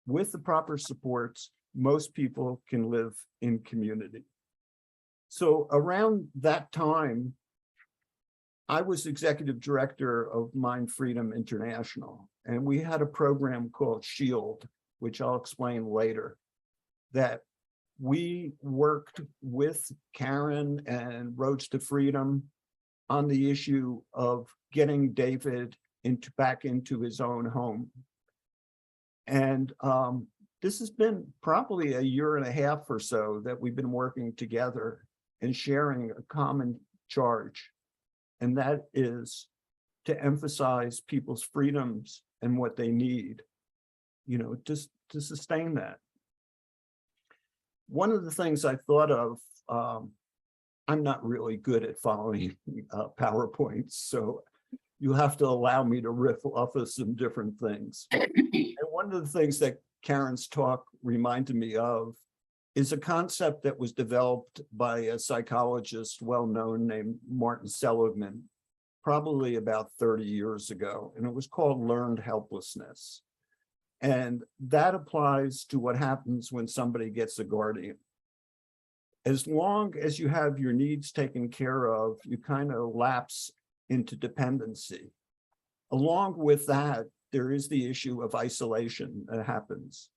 With the proper supports, most people can live in community. So around that time, I was executive director of Mind Freedom International, and we had a program called SHIELD, which I'll explain later, that we worked with Karen and Roads to Freedom on the issue of getting David back into his own home. And this has been probably a year and a half or so that we've been working together and sharing a common charge. And that is to emphasize people's freedoms and what they need, just to sustain that. One of the things I thought of, I'm not really good at following PowerPoints, so you have to allow me to riff off of some different things. And one of the things that Karen's talk reminded me of is a concept that was developed by a psychologist well-known named Martin Seligman, probably about 30 years ago, and it was called learned helplessness. And that applies to what happens when somebody gets a guardian. As long as you have your needs taken care of, you kind of lapse into dependency. Along with that, there is the issue of isolation that happens.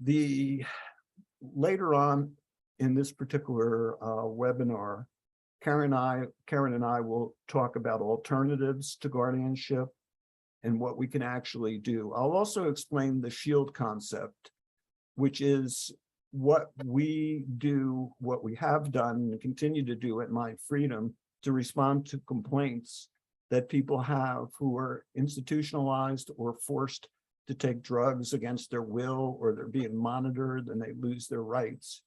Later on in this particular webinar, Karen and I will talk about alternatives to guardianship and what we can actually do. I'll also explain the SHIELD concept, which is what we do, what we have done and continue to do at Mind Freedom to respond to complaints that people have who are institutionalized or forced to take drugs against their will, or they're being monitored and they lose their rights.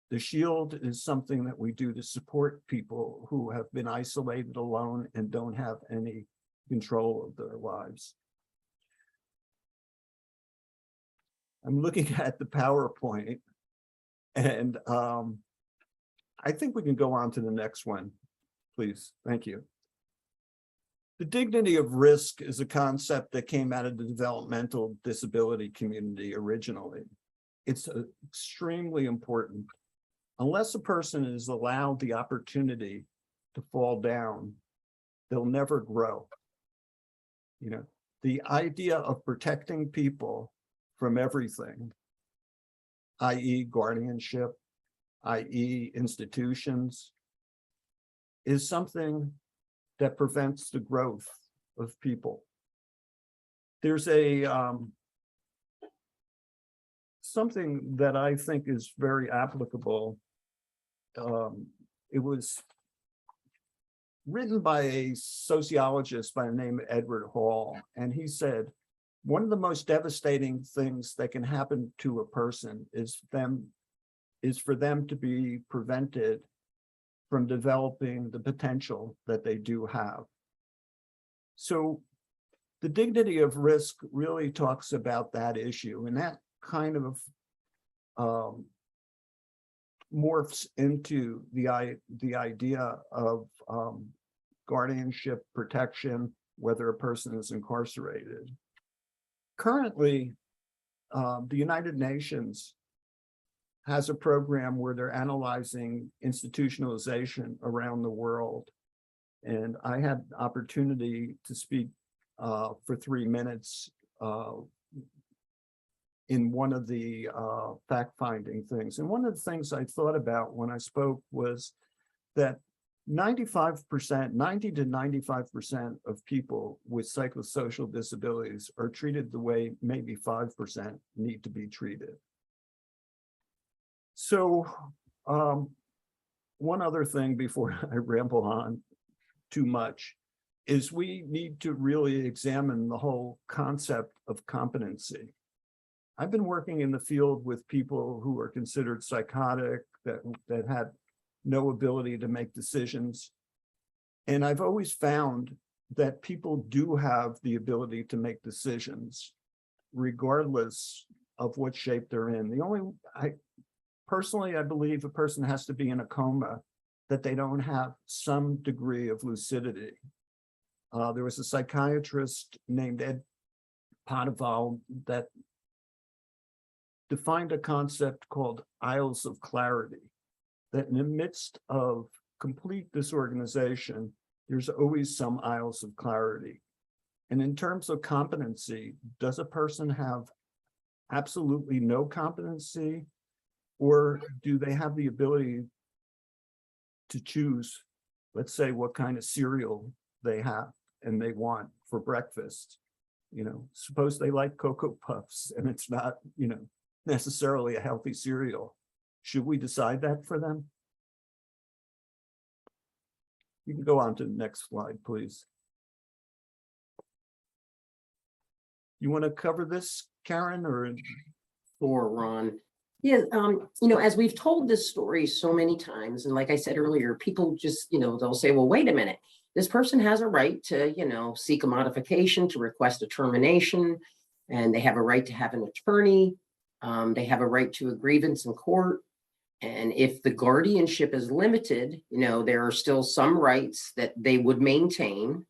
The SHIELD is something that we do to support people who have been isolated, alone, and don't have any control of their lives. I'm looking at the PowerPoint, and I think we can go on to the next one, please. Thank you. The dignity of risk is a concept that came out of the developmental disability community originally. It's extremely important. Unless a person is allowed the opportunity to fall down, they'll never grow. You know, the idea of protecting people from everything, i.e. guardianship, i.e. institutions, is something that prevents the growth of people. There's something that I think is very applicable. It was written by a sociologist by the name of Edward Hall, and he said, one of the most devastating things that can happen to a person is for them to be prevented from developing the potential that they do have. So the dignity of risk really talks about that issue, and that kind of morphs into the idea of guardianship protection, whether a person is incarcerated. Currently, the United Nations has a program where they're analyzing institutionalization around the world. And I had the opportunity to speak for 3 minutes in one of the fact-finding things. And one of the things I thought about when I spoke was that 90 to 95% of people with psychosocial disabilities are treated the way maybe 5% need to be treated. So one other thing before I ramble on too much is we need to really examine the whole concept of competency. I've been working in the field with people who are considered psychotic, that had no ability to make decisions. And I've always found that people do have the ability to make decisions, regardless of what shape they're in. Personally, I believe a person has to be in a coma, that they don't have some degree of lucidity. There was a psychiatrist named Ed Potival that defined a concept called aisles of clarity, that in the midst of complete disorganization, there's always some aisles of clarity. And in terms of competency, does a person have absolutely no competency, or do they have the ability to choose, let's say, what kind of cereal they have and they want for breakfast? You know, suppose they like Cocoa Puffs and it's not, you know, necessarily a healthy cereal. Should we decide that for them? You can go on to the next slide, please. You want to cover this, Karen, or? Or Ron. Yeah, you know, as we've told this story so many times, and like I said earlier, people just, you know, they'll say, well, wait a minute, this person has a right to, you know, seek a modification, to request a termination, and they have a right to have an attorney. They have a right to a grievance in court. And if the guardianship is limited, you know, there are still some rights that they would maintain.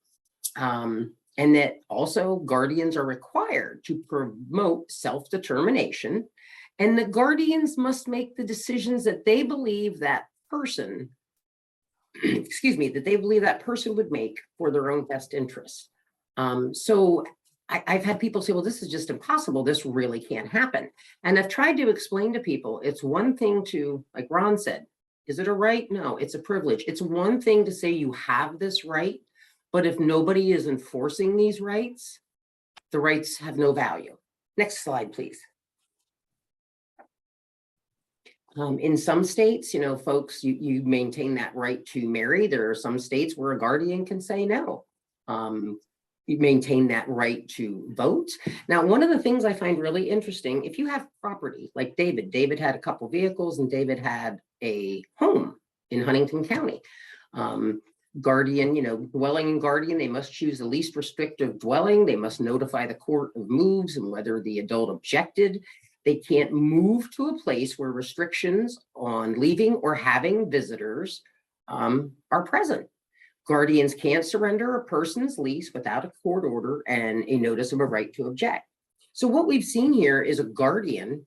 And that also guardians are required to promote self-determination. And the guardians must make the decisions that they believe that person, excuse me, that they believe that person would make for their own best interest. So I've had people say, well, this is just impossible. This really can't happen. And I've tried to explain to people, it's one thing to, like Ron said, is it a right? No, it's a privilege. It's one thing to say you have this right, but if nobody is enforcing these rights, the rights have no value. Next slide, please. In some states, you know, folks, you maintain that right to marry. There are some states where a guardian can say no. You maintain that right to vote. Now, one of the things I find really interesting, if you have property like David had a couple vehicles and David had a home in Huntington County. Guardian, you know, dwelling and guardian, they must choose the least restrictive dwelling. They must notify the court of moves and whether the adult objected. They can't move to a place where restrictions on leaving or having visitors are present. Guardians can't surrender a person's lease without a court order and a notice of a right to object. So what we've seen here is a guardian,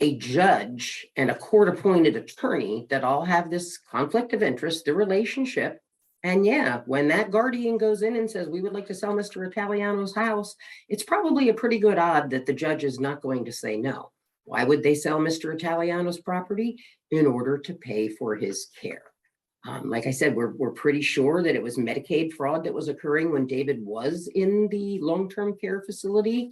a judge, and a court-appointed attorney that all have this conflict of interest, the relationship. And yeah, when that guardian goes in and says, we would like to sell Mr. Italiano's house, it's probably a pretty good odd that the judge is not going to say no. Why would they sell Mr. Italiano's property? In order to pay for his care. Like I said, we're pretty sure that it was Medicaid fraud that was occurring when David was in the long-term care facility.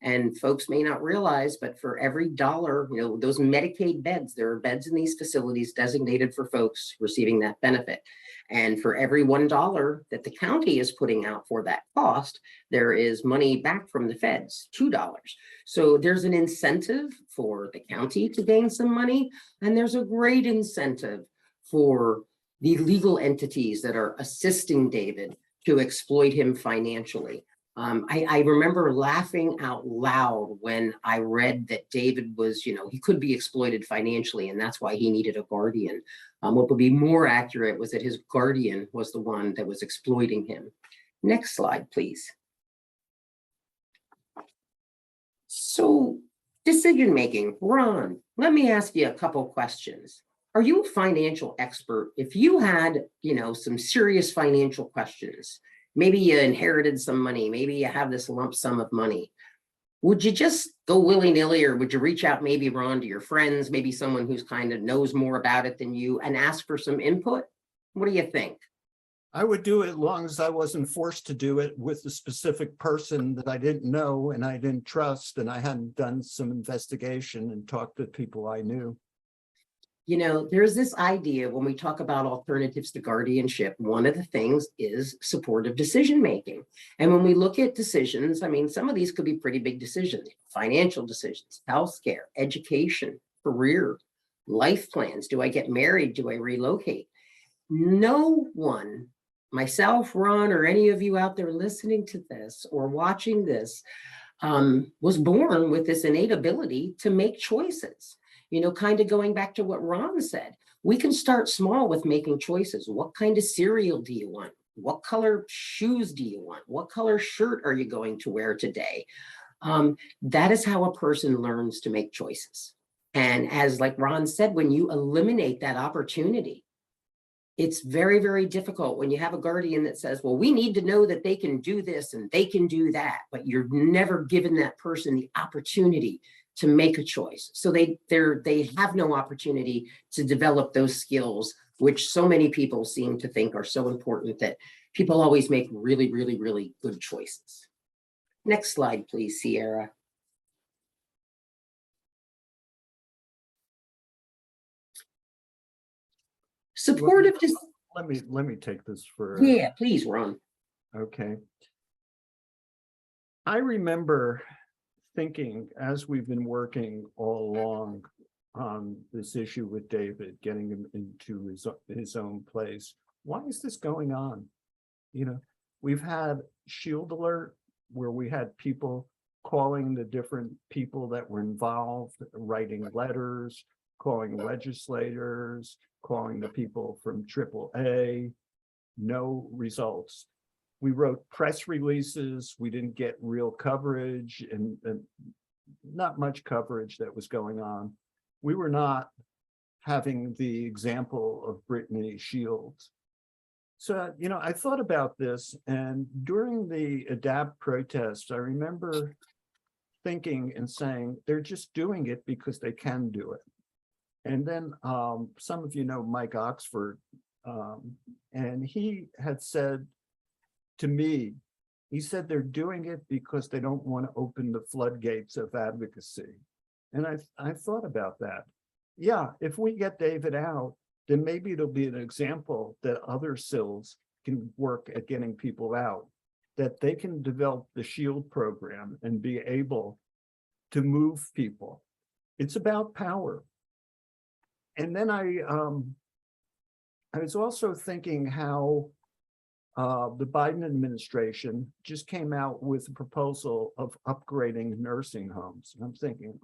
And folks may not realize, but for every dollar, those Medicaid beds, there are beds in these facilities designated for folks receiving that benefit. And for every $1 that the county is putting out for that cost, there is money back from the feds, $2. So there's an incentive for the county to gain some money. And there's a great incentive for the legal entities that are assisting David to exploit him financially. I remember laughing out loud when I read that David was, he could be exploited financially, and that's why he needed a guardian. What would be more accurate was that his guardian was the one that was exploiting him. Next slide, please. So, decision-making, Ron, let me ask you a couple questions. Are you a financial expert? If you had, some serious financial questions, maybe you inherited some money, maybe you have this lump sum of money, would you just go willy-nilly, or would you reach out, maybe, Ron, to your friends, maybe someone who's kind of knows more about it than you, and ask for some input? What do you think? I would do it as long as I wasn't forced to do it with a specific person that I didn't know and I didn't trust, and I hadn't done some investigation and talked to people I knew. There's this idea when we talk about alternatives to guardianship, one of the things is supportive decision-making. And when we look at decisions, some of these could be pretty big decisions: financial decisions, healthcare, education, career, life plans. Do I get married? Do I relocate? No one, myself, Ron, or any of you out there listening to this or watching this, was born with this innate ability to make choices. Kind of going back to what Ron said, we can start small with making choices. What kind of cereal do you want? What color shoes do you want? What color shirt are you going to wear today? That is how a person learns to make choices. And as like Ron said, when you eliminate that opportunity, it's very, very difficult when you have a guardian that says, well, we need to know that they can do this and they can do that, but you're never given that person the opportunity to make a choice. So they have no opportunity to develop those skills, which so many people seem to think are so important, that people always make really, really, really good choices. Next slide, please, Sierra. Supportive. Let me take this for. Yeah, please, Ron. Okay. I remember thinking, as we've been working all along on this issue with David, getting him into his own place, why is this going on? We've had Shield Alert, where we had people calling the different people that were involved, writing letters, calling legislators, calling the people from AAA, no results. We wrote press releases. We didn't get real coverage and not much coverage that was going on. We were not having the example of Brittany Shields. So, I thought about this, and during the ADAPT protest, I remember thinking and saying, they're just doing it because they can do it. And then some of you know Mike Oxford, and he had said to me, he said they're doing it because they don't want to open the floodgates of advocacy. And I thought about that. Yeah, if we get David out, then maybe it'll be an example that other SILs can work at getting people out, that they can develop the SHIELD program and be able to move people. It's about power. And then I was also thinking how the Biden administration just came out with a proposal of upgrading nursing homes. And I'm thinking,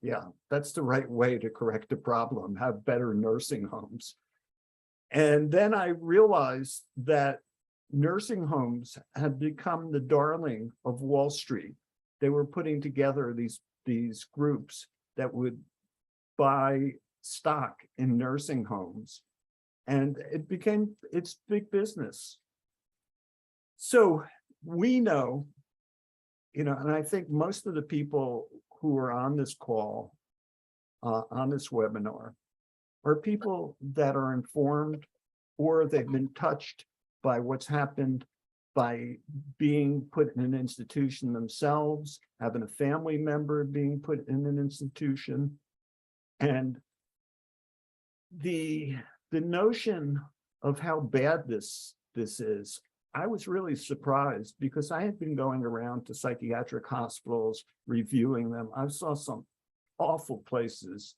yeah, that's the right way to correct the problem, have better nursing homes. And then I realized that nursing homes had become the darling of Wall Street. They were putting together these groups that would buy stock in nursing homes, and it's big business. So we know, and I think most of the people who are on this call, on this webinar, are people that are informed, or they've been touched by what's happened by being put in an institution themselves, having a family member being put in an institution. And the notion of how bad this is, I was really surprised, because I had been going around to psychiatric hospitals, reviewing them. I saw some awful places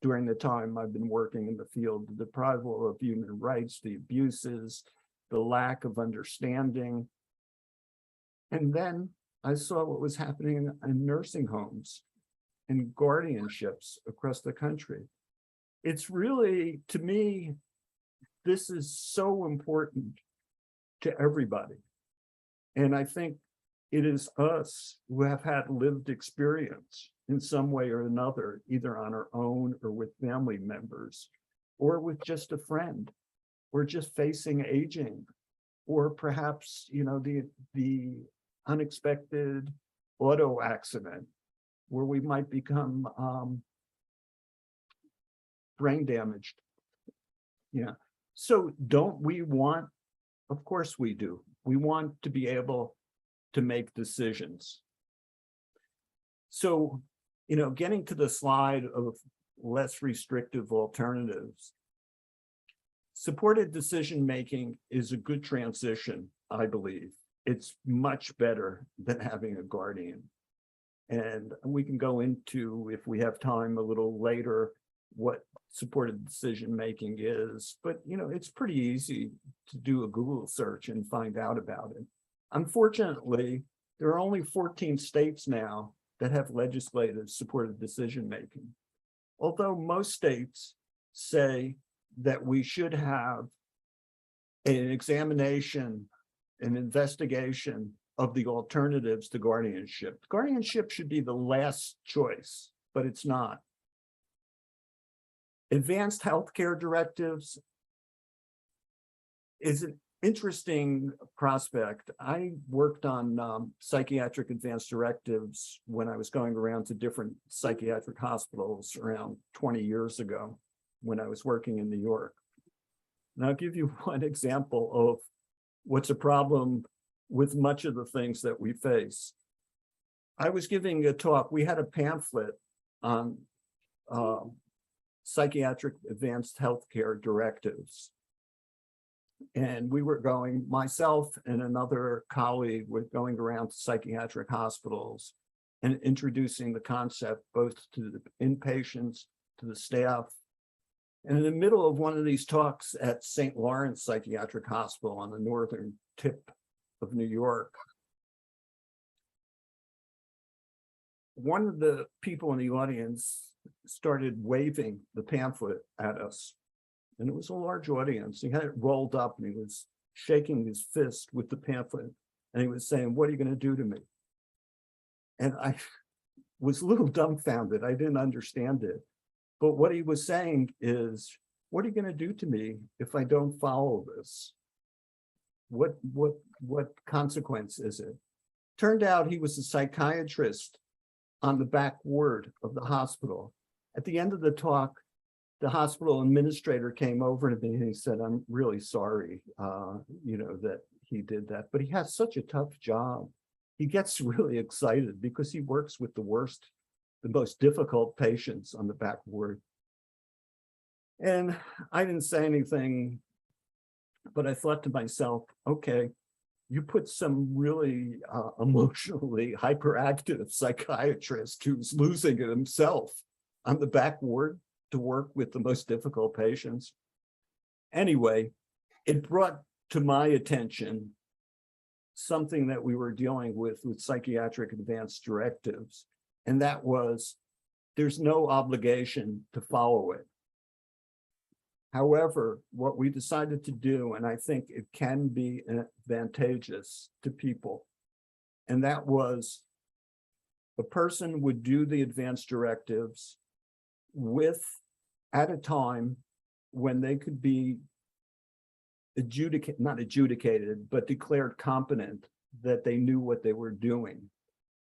during the time I've been working in the field: the deprival of human rights, the abuses, the lack of understanding. And then I saw what was happening in nursing homes and guardianships across the country. It's really, to me, this is so important to everybody. And I think it is us who have had lived experience in some way or another, either on our own or with family members, or with just a friend, or just facing aging, or perhaps, the unexpected auto accident where we might become brain damaged. So don't we want, of course we do, we want to be able to make decisions. So, getting to the slide of less restrictive alternatives, supported decision-making is a good transition, I believe. It's much better than having a guardian. And we can go into, if we have time a little later, what supported decision-making is, but it's pretty easy to do a Google search and find out about it. Unfortunately, there are only 14 states now that have legislative supported decision-making. Although most states say that we should have an examination, an investigation of the alternatives to guardianship. Guardianship should be the last choice, but it's not. Advanced healthcare directives is an interesting prospect. I worked on psychiatric advanced directives when I was going around to different psychiatric hospitals around 20 years ago when I was working in New York. And I'll give you one example of what's a problem with much of the things that we face. I was giving a talk. We had a pamphlet on psychiatric advanced healthcare directives. And we were going, myself and another colleague were going around to psychiatric hospitals and introducing the concept both to the inpatients, to the staff. And in the middle of one of these talks at St. Lawrence Psychiatric Hospital on the northern tip of New York, one of the people in the audience started waving the pamphlet at us. And it was a large audience. He had it rolled up and he was shaking his fist with the pamphlet. And he was saying, "What are you going to do to me?" And I was a little dumbfounded. I didn't understand it. But what he was saying is, what are you going to do to me if I don't follow this? What consequence is it? Turned out he was a psychiatrist on the back ward of the hospital. At the end of the talk, the hospital administrator came over to me and he said, "I'm really sorry, that he did that, but he has such a tough job. He gets really excited because he works with the most difficult patients on the back ward." And I didn't say anything, but I thought to myself, okay, you put some really emotionally hyperactive psychiatrist who's losing it himself on the back ward to work with the most difficult patients. Anyway, it brought to my attention something that we were dealing with psychiatric advanced directives, and that was there's no obligation to follow it. However, what we decided to do, and I think it can be advantageous to people, and that was a person would do the advance directives at a time when they could be not adjudicated, but declared competent, that they knew what they were doing.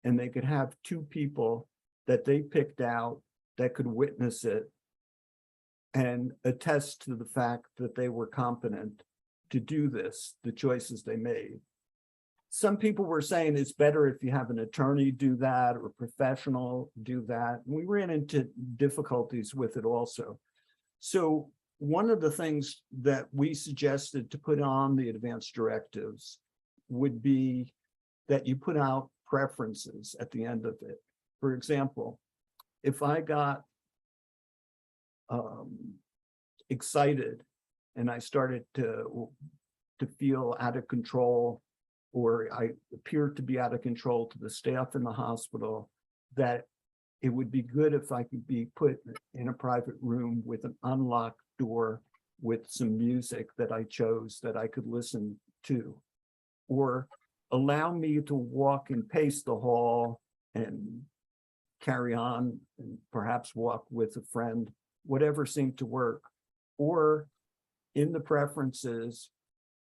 And they could have two people that they picked out that could witness it and attest to the fact that they were competent to do this, the choices they made. Some people were saying it's better if you have an attorney do that or a professional do that. And we ran into difficulties with it also. So one of the things that we suggested to put on the advance directives would be that you put out preferences at the end of it. For example, if I got excited and I started to feel out of control, or I appeared to be out of control to the staff in the hospital, that it would be good if I could be put in a private room with an unlocked door with some music that I chose that I could listen to, or allow me to walk and pace the hall and carry on and perhaps walk with a friend, whatever seemed to work. Or in the preferences,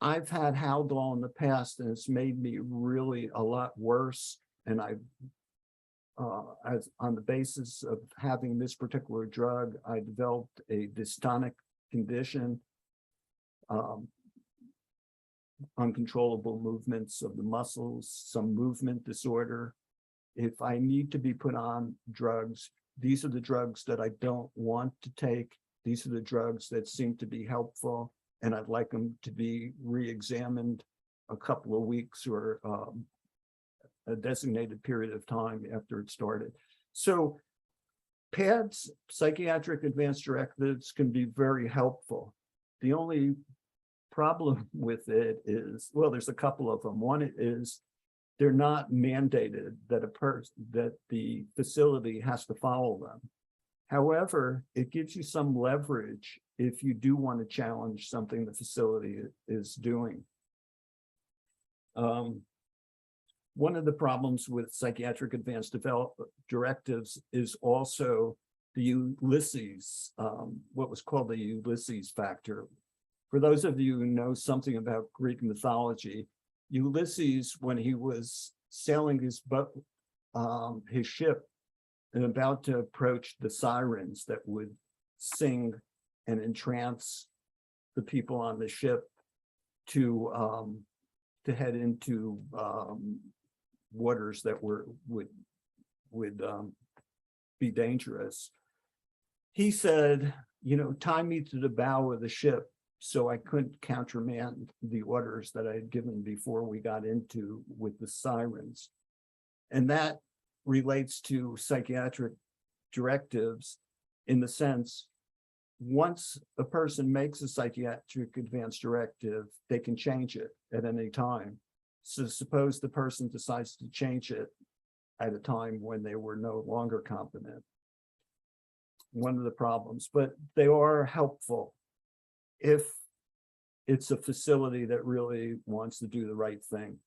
I've had Haldol in the past and it's made me really a lot worse. And I've, as on the basis of having this particular drug, I developed a dystonic condition, uncontrollable movements of the muscles, some movement disorder. If I need to be put on drugs, these are the drugs that I don't want to take. These are the drugs that seem to be helpful, and I'd like them to be re-examined a couple of weeks or a designated period of time after it started. So PADS, psychiatric advance directives, can be very helpful. The only problem with it is, well, there's a couple of them. One is they're not mandated that that the facility has to follow them. However, it gives you some leverage if you do want to challenge something the facility is doing. One of the problems with psychiatric advanced directives is also the Ulysses, what was called the Ulysses factor. For those of you who know something about Greek mythology, Ulysses, when he was sailing his ship and about to approach the sirens that would sing and entrance the people on the ship to head into waters that would be dangerous. He said, you know, tie me to the bow of the ship so I couldn't countermand the orders that I had given before we got into with the sirens. And that relates to psychiatric directives in the sense, once a person makes a psychiatric advance directive, they can change it at any time. So suppose the person decides to change it at a time when they were no longer competent. One of the problems, but they are helpful if it's a facility that really wants to do the right thing.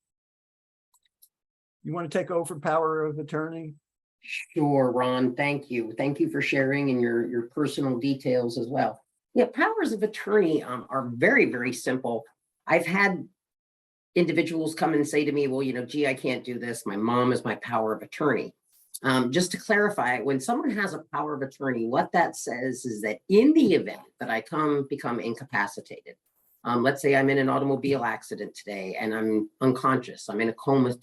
You want to take over power of attorney? Sure, Ron, thank you. Thank you for sharing and your personal details as well. Yeah, powers of attorney are very, very simple. I've had individuals come and say to me, well, you know, gee, I can't do this. My mom is my power of attorney. Just to clarify, when someone has a power of attorney, what that says is that in the event that I become incapacitated, let's say I'm in an automobile accident today and I'm unconscious, I'm in a coma,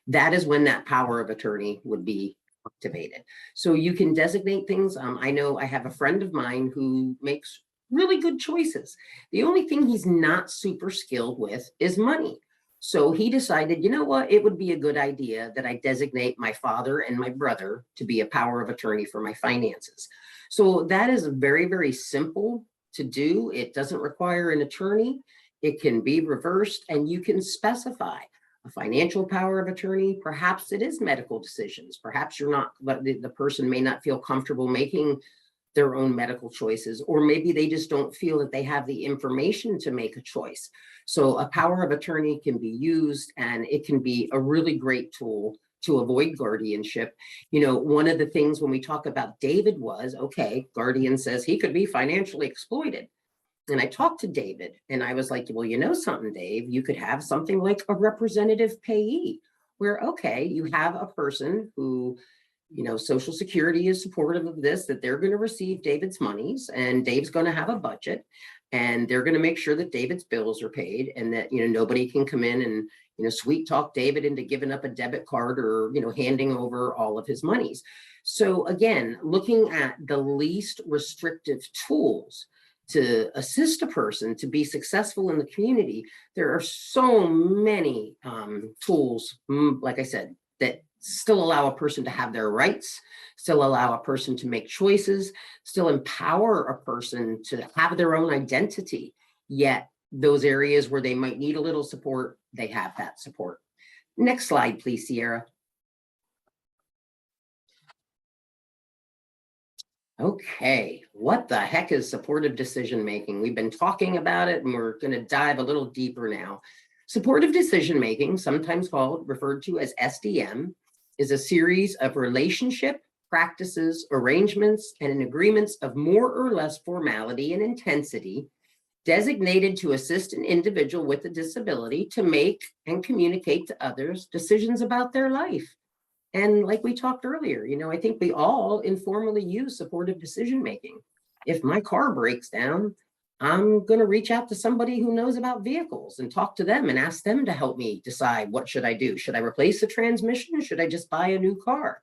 that is when that power of attorney would be activated. So you can designate things. I know I have a friend of mine who makes really good choices. The only thing he's not super skilled with is money. So he decided, you know what, it would be a good idea that I designate my father and my brother to be a power of attorney for my finances. So that is very, very simple to do. It doesn't require an attorney. It can be reversed, and you can specify a financial power of attorney. Perhaps it is medical decisions. Perhaps you're not, but the person may not feel comfortable making their own medical choices, or maybe they just don't feel that they have the information to make a choice. So a power of attorney can be used, and it can be a really great tool to avoid guardianship. You know, one of the things when we talk about David was, okay, guardian says he could be financially exploited. And I talked to David and I was like, well, you know something, Dave, you could have something like a representative payee where, okay, you have a person who, you know, Social Security is supportive of this, that they're going to receive David's monies and Dave's going to have a budget and they're going to make sure that David's bills are paid and that, you know, nobody can come in and, you know, sweet talk David into giving up a debit card or, you know, handing over all of his monies. So again, looking at the least restrictive tools to assist a person to be successful in the community, there are so many tools, like I said, that still allow a person to have their rights, still allow a person to make choices, still empower a person to have their own identity, yet those areas where they might need a little support, they have that support. Next slide, please, Sierra. Okay, what the heck is supportive decision making? We've been talking about it and we're going to dive a little deeper now. Supportive decision making, sometimes referred to as SDM, is a series of relationship, practices, arrangements, and agreements of more or less formality and intensity designated to assist an individual with a disability to make and communicate to others decisions about their life. And like we talked earlier, you know, I think we all informally use supportive decision making. If my car breaks down, I'm going to reach out to somebody who knows about vehicles and talk to them and ask them to help me decide what should I do. Should I replace the transmission? Should I just buy a new car?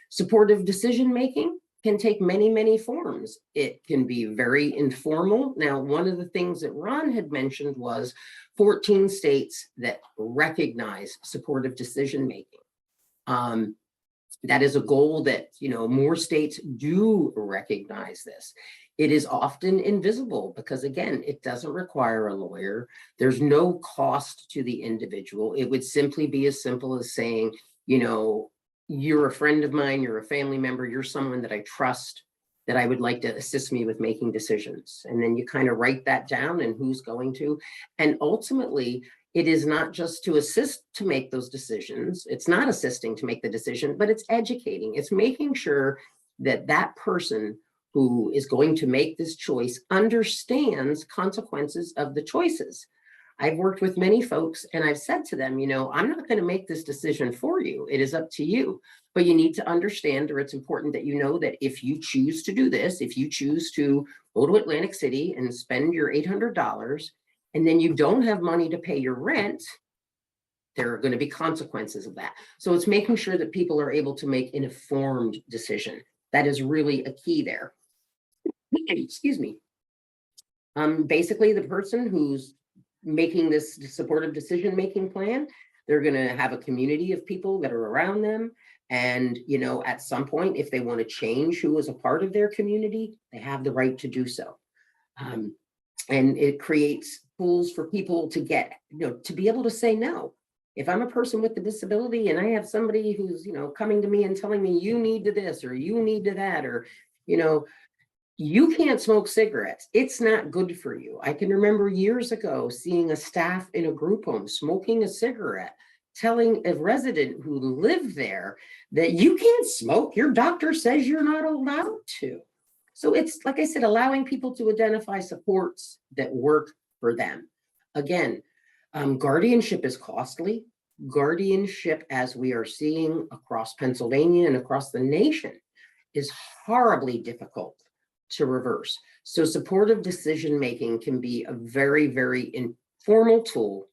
Supportive decision making can take many, many forms. It can be very informal. Now, one of the things that Ron had mentioned was 14 states that recognize supportive decision making. That is a goal that, you know, more states do recognize this. It is often invisible because, again, it doesn't require a lawyer. There's no cost to the individual. It would simply be as simple as saying, you know, you're a friend of mine, you're a family member, you're someone that I trust, that I would like to assist me with making decisions. And then you kind of write that down and who's going to. And ultimately, it is not just to assist to make those decisions. It's not assisting to make the decision, but it's educating. It's making sure that that person who is going to make this choice understands consequences of the choices. I've worked with many folks and I've said to them, you know, I'm not going to make this decision for you. It is up to you, but you need to understand, or it's important that you know that if you choose to do this, if you choose to go to Atlantic City and spend your $800, and then you don't have money to pay your rent, there are going to be consequences of that. So it's making sure that people are able to make an informed decision. That is really a key there. Excuse me. Basically, the person who's making this supportive decision-making plan, they're going to have a community of people that are around them. And, you know, at some point, if they want to change who is a part of their community, they have the right to do so. And it creates tools for people to get, you know, to be able to say no. If I'm a person with a disability and I have somebody who's, you know, coming to me and telling me you need to this or you need to that, or, you know, you can't smoke cigarettes. It's not good for you. I can remember years ago seeing a staff in a group home smoking a cigarette, telling a resident who lived there that you can't smoke. Your doctor says you're not allowed to. So it's, like I said, allowing people to identify supports that work for them. Again, guardianship is costly. Guardianship, as we are seeing across Pennsylvania and across the nation, is horribly difficult to reverse. So supportive decision-making can be a very, very informal tool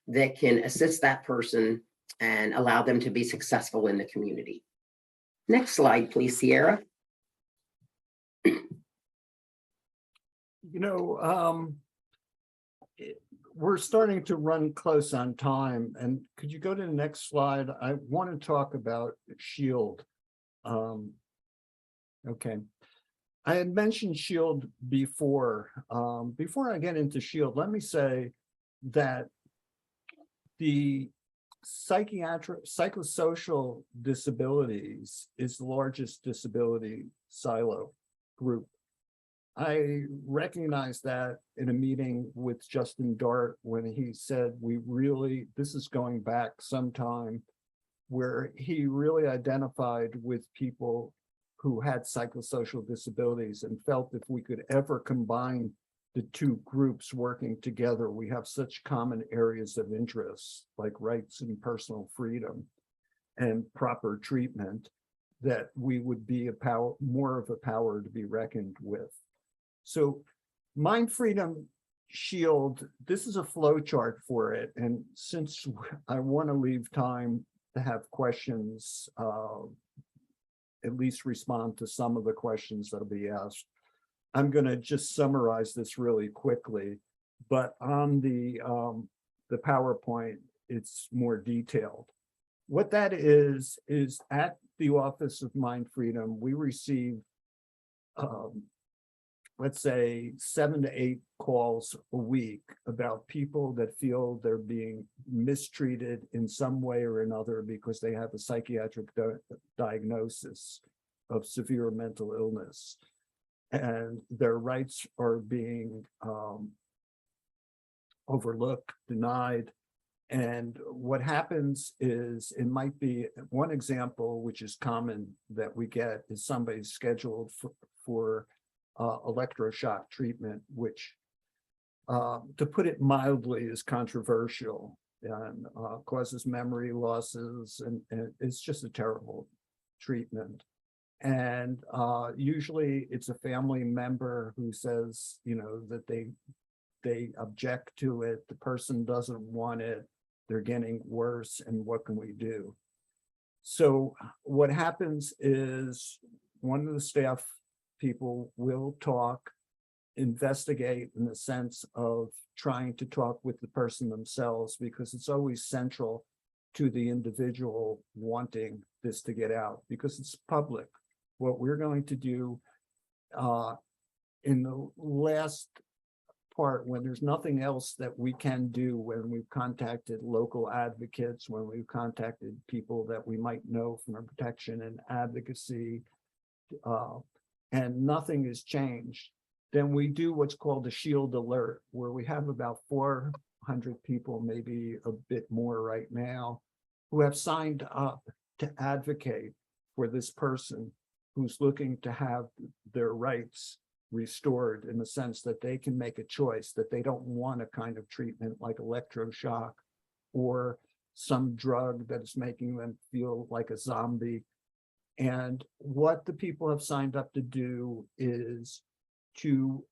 that can assist that person and allow them to be successful in the community. Next slide, please, Sierra. You know, we're starting to run close on time. And could you go to the next slide? I want to talk about SHIELD. Okay. I had mentioned SHIELD before. Before I get into SHIELD, let me say that the psychosocial disabilities is the largest disability silo group. I recognized that in a meeting with Justin Dart when he said, this is going back some time, where he really identified with people who had psychosocial disabilities and felt if we could ever combine the two groups working together, we have such common areas of interest, like rights and personal freedom and proper treatment, that we would be more of a power to be reckoned with. So Mind Freedom Shield, this is a flow chart for it. And since I want to leave time to have questions, at least respond to some of the questions that'll be asked, I'm going to just summarize this really quickly. But on the PowerPoint, it's more detailed. What that is at the Office of Mind Freedom, we receive let's say 7 to 8 calls a week about people that feel they're being mistreated in some way or another because they have a psychiatric diagnosis of severe mental illness, and their rights are being overlooked, denied. And what happens is, it might be one example, which is common that we get, is somebody scheduled for electroshock treatment, which, to put it mildly, is controversial and causes memory losses, and it's just a terrible treatment. And usually it's a family member who says, that they object to it, the person doesn't want it, they're getting worse, and what can we do? So what happens is, one of the staff people will talk, investigate in the sense of trying to talk with the person themselves, because it's always central to the individual wanting this to get out, because it's public. What we're going to do in the last part, when there's nothing else that we can do, when we've contacted local advocates, when we've contacted people that we might know from our protection and advocacy, and nothing has changed, then we do what's called a shield alert, where we have about 400 people, maybe a bit more right now, who have signed up to advocate for this person who's looking to have their rights restored, in the sense that they can make a choice, that they don't want a kind of treatment like electroshock or some drug that is making them feel like a zombie. And what the people have signed up to do is to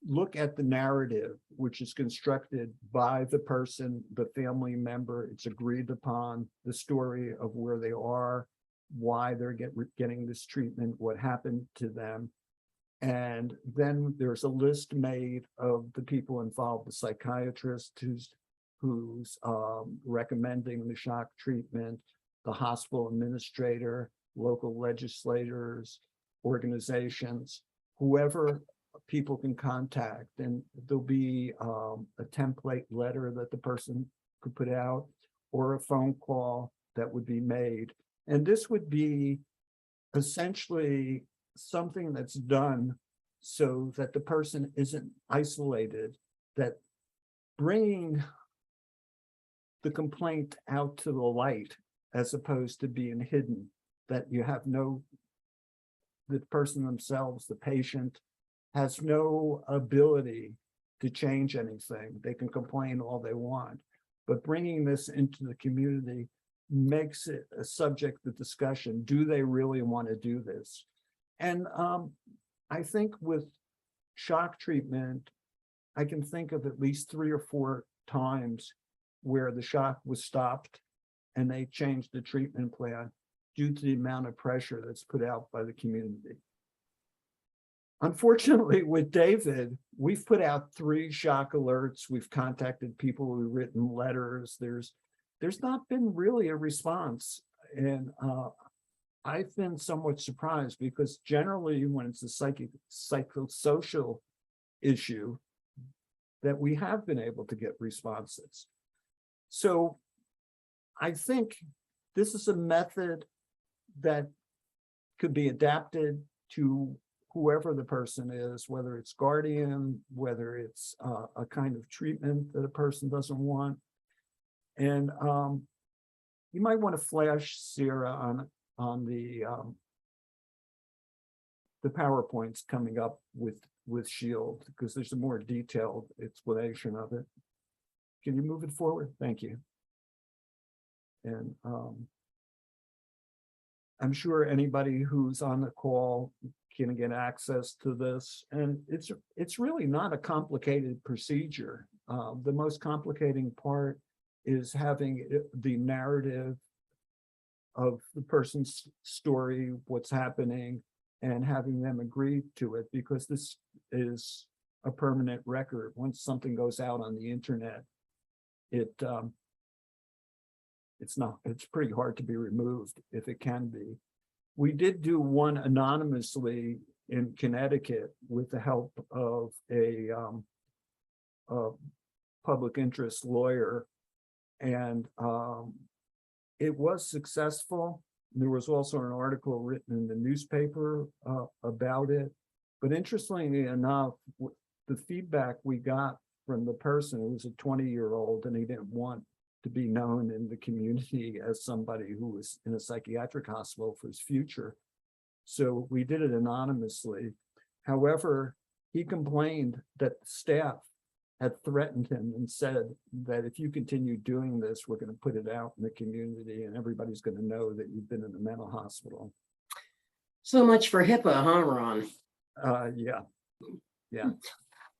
look at the narrative, which is constructed by the person, the family member. It's agreed upon, the story of where they are, why they're getting this treatment, what happened to them. And then there's a list made of the people involved, the psychiatrist who's recommending the shock treatment, the hospital administrator, local legislators, organizations, whoever people can contact. And there'll be a template letter that the person could put out, or a phone call that would be made. And this would be essentially something that's done so that the person isn't isolated, that bringing the complaint out to the light as opposed to being hidden, that you have the person themselves, the patient, has no ability to change anything. They can complain all they want, but bringing this into the community makes it a subject of discussion. Do they really want to do this? And I think with shock treatment, I can think of at least 3 or 4 times where the shock was stopped and they changed the treatment plan due to the amount of pressure that's put out by the community. Unfortunately, with David, we've put out 3 shock alerts. We've contacted people, we've written letters. There's not been really a response. And I've been somewhat surprised, because generally when it's a psychosocial issue, that we have been able to get responses. So I think this is a method that could be adapted to whoever the person is, whether it's guardian, whether it's a kind of treatment that a person doesn't want. And you might want to flash Sierra on the PowerPoints coming up with Shield, because there's a more detailed explanation of it. Can you move it forward? Thank you. And I'm sure anybody who's on the call can get access to this. And it's really not a complicated procedure. The most complicating part is having the narrative of the person's story, what's happening, and having them agree to it, because this is a permanent record. Once something goes out on the internet, it's pretty hard to be removed if it can be. We did do one anonymously in Connecticut with the help of a public interest lawyer, and it was successful. There was also an article written in the newspaper about it. But interestingly enough, the feedback we got from the person, who was a 20-year-old, and he didn't want to be known in the community as somebody who was in a psychiatric hospital for his future. So we did it anonymously. However, he complained that the staff had threatened him and said that if you continue doing this, we're going to put it out in the community and everybody's going to know that you've been in a mental hospital. So much for HIPAA, huh, Ron? Yeah.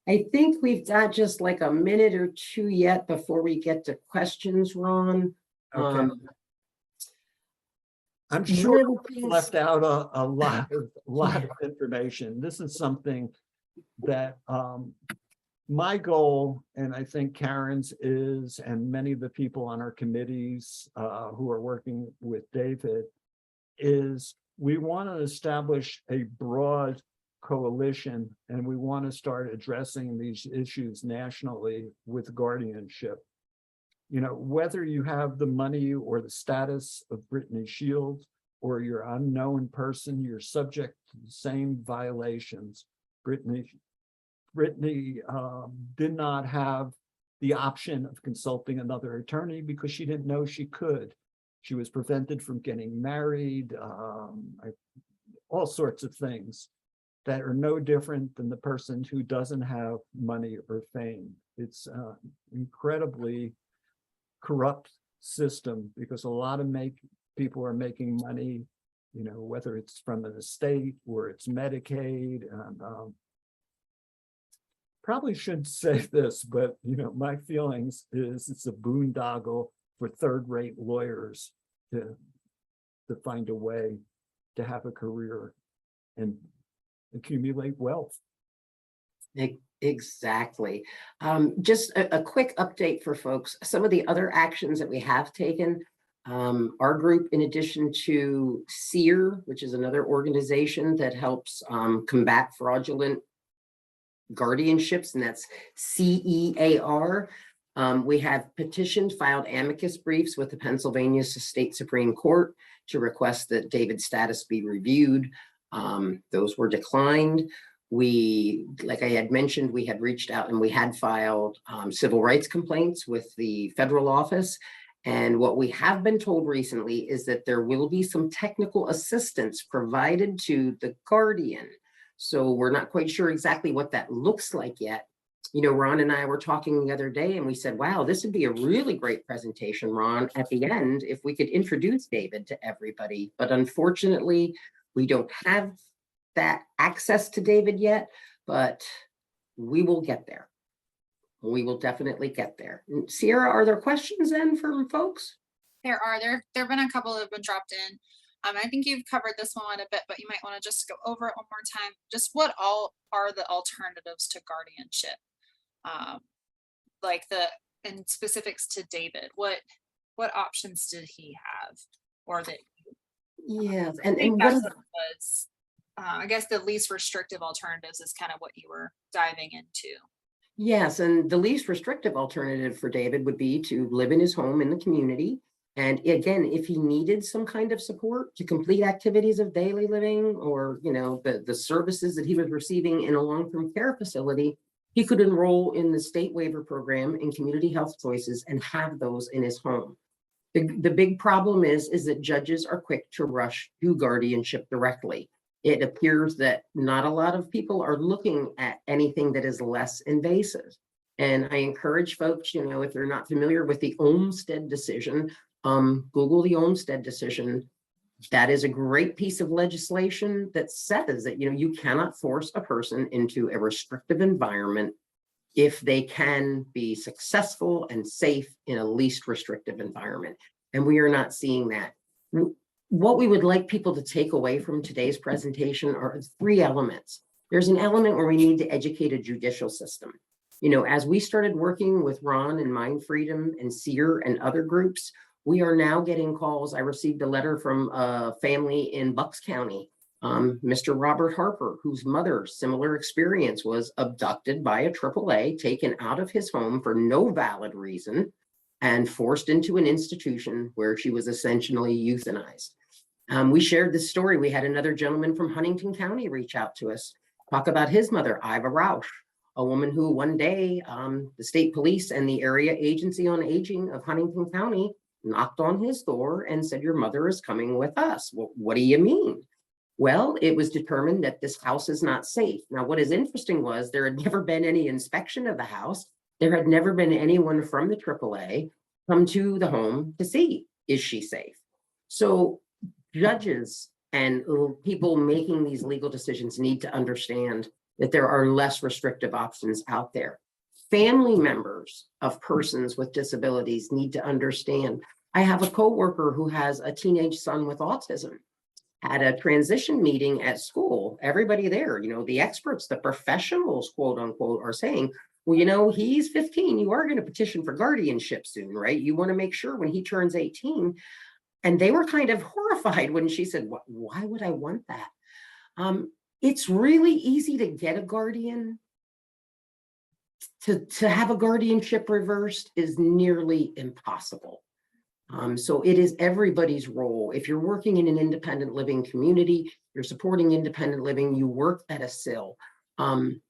I think we've got just like a minute or two yet before we get to questions, Ron. Okay. I'm one sure of the we things- left out a lot of information. This is something that my goal, and I think Karen's is, and many of the people on our committees who are working with David, is we want to establish a broad coalition, and we want to start addressing these issues nationally with guardianship. You know, whether you have the money or the status of Brittany Shields, or you're an unknown person, you're subject to the same violations. Brittany did not have the option of consulting another attorney because she didn't know she could. She was prevented from getting married, all sorts of things that are no different than the person who doesn't have money or fame. It's an incredibly corrupt system, because a lot of people are making money, you know, whether it's from an estate or it's Medicaid. And probably shouldn't say this, but you know, my feelings is it's a boondoggle for third-rate lawyers to find a way to have a career and accumulate wealth. Exactly. Just a quick update for folks. Some of the other actions that we have taken, our group, in addition to SEER, which is another organization that helps combat fraudulent guardianships, and that's CEAR. We have petitioned, filed amicus briefs with the Pennsylvania State Supreme Court to request that David's status be reviewed. Those were declined. We, like I had mentioned, we had reached out and we had filed civil rights complaints with the federal office. And what we have been told recently is that there will be some technical assistance provided to the guardian. So we're not quite sure exactly what that looks like yet. You know, Ron and I were talking the other day and we said, wow, this would be a really great presentation, Ron, at the end, if we could introduce David to everybody. But unfortunately, we don't have that access to David yet, but we will get there. We will definitely get there. Sierra, are there questions then from folks? There have been a couple that have been dropped in. I think you've covered this one a bit, but you might want to just go over it one more time. Just what all are the alternatives to guardianship? In specifics to David, what options did he have, or that? Yes, I think and that's what what it was. I guess the least restrictive alternatives is kind of what you were diving into. yes, and the least restrictive alternative for David would be to live in his home in the community. And again, if he needed some kind of support to complete activities of daily living, or, you know, the services that he was receiving in a long-term care facility, he could enroll in the state waiver program in Community Health Choices and have those in his home. The big problem is that judges are quick to rush to guardianship directly. It appears that not a lot of people are looking at anything that is less invasive. And I encourage folks, you know, if they're not familiar with the Olmstead decision, Google the Olmstead decision. That is a great piece of legislation that says that, you know, you cannot force a person into a restrictive environment if they can be successful and safe in a least restrictive environment. And we are not seeing that. What we would like people to take away from today's presentation are 3 elements. There's an element where we need to educate a judicial system. You know, as we started working with Ron and Mind Freedom and SEER and other groups, we are now getting calls. I received a letter from a family in Bucks County, Mr. Robert Harper, whose mother, similar experience, was abducted by a AAA, taken out of his home for no valid reason, and forced into an institution where she was essentially euthanized. We shared this story. We had another gentleman from Huntington County reach out to us, talk about his mother, Iva Rausch, a woman who one day the state police and the area agency on aging of Huntington County knocked on his door and said, "Your mother is coming with us." Well, what do you mean? Well, it was determined that this house is not safe. Now, what is interesting was there had never been any inspection of the house. There had never been anyone from the AAA come to the home to see, is she safe? So judges and people making these legal decisions need to understand that there are less restrictive options out there. Family members of persons with disabilities need to understand. I have a coworker who has a teenage son with autism. At a transition meeting at school, everybody there, you know, the experts, the professionals, quote unquote, are saying, well, you know, he's 15. You are going to petition for guardianship soon, right? You want to make sure when he turns 18. And they were kind of horrified when she said, why would I want that? It's really easy to get a guardian. To have a guardianship reversed is nearly impossible. So it is everybody's role. If you're working in an independent living community, you're supporting independent living, you work at a SIL, you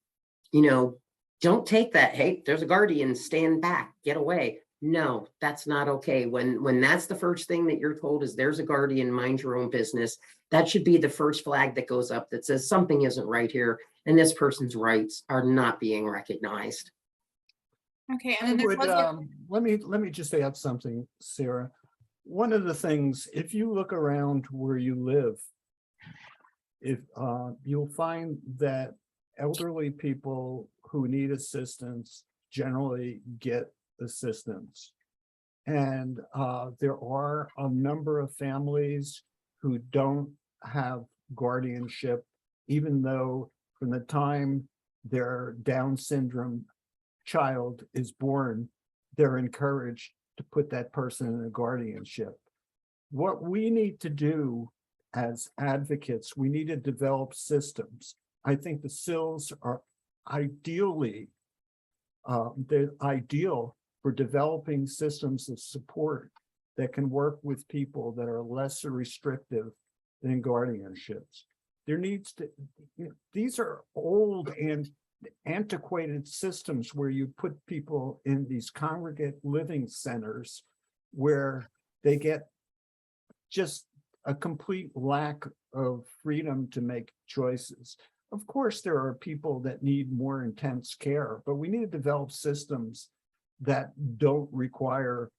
know, don't take that, hey, there's a guardian, stand back, get away. No, that's not okay. When that's the first thing that you're told is there's a guardian, mind your own business, that should be the first flag that goes up that says something isn't right here and this person's rights are not being recognized. Okay, and then there was Let me just add something, Sarah. One of the things, if you look around where you live, if you'll find that elderly people who need assistance generally get assistance. And there are a number of families who don't have guardianship, even though from the time their Down syndrome child is born, they're encouraged to put that person in a guardianship. What we need to do as advocates, we need to develop systems. I think the SILs are ideally, they're ideal for developing systems of support that can work with people that are less restrictive than guardianships. There needs to, these are old and antiquated systems where you put people in these congregate living centers where they get just a complete lack of freedom to make choices. Of course, there are people that need more intense care, but we need to develop systems that don't require,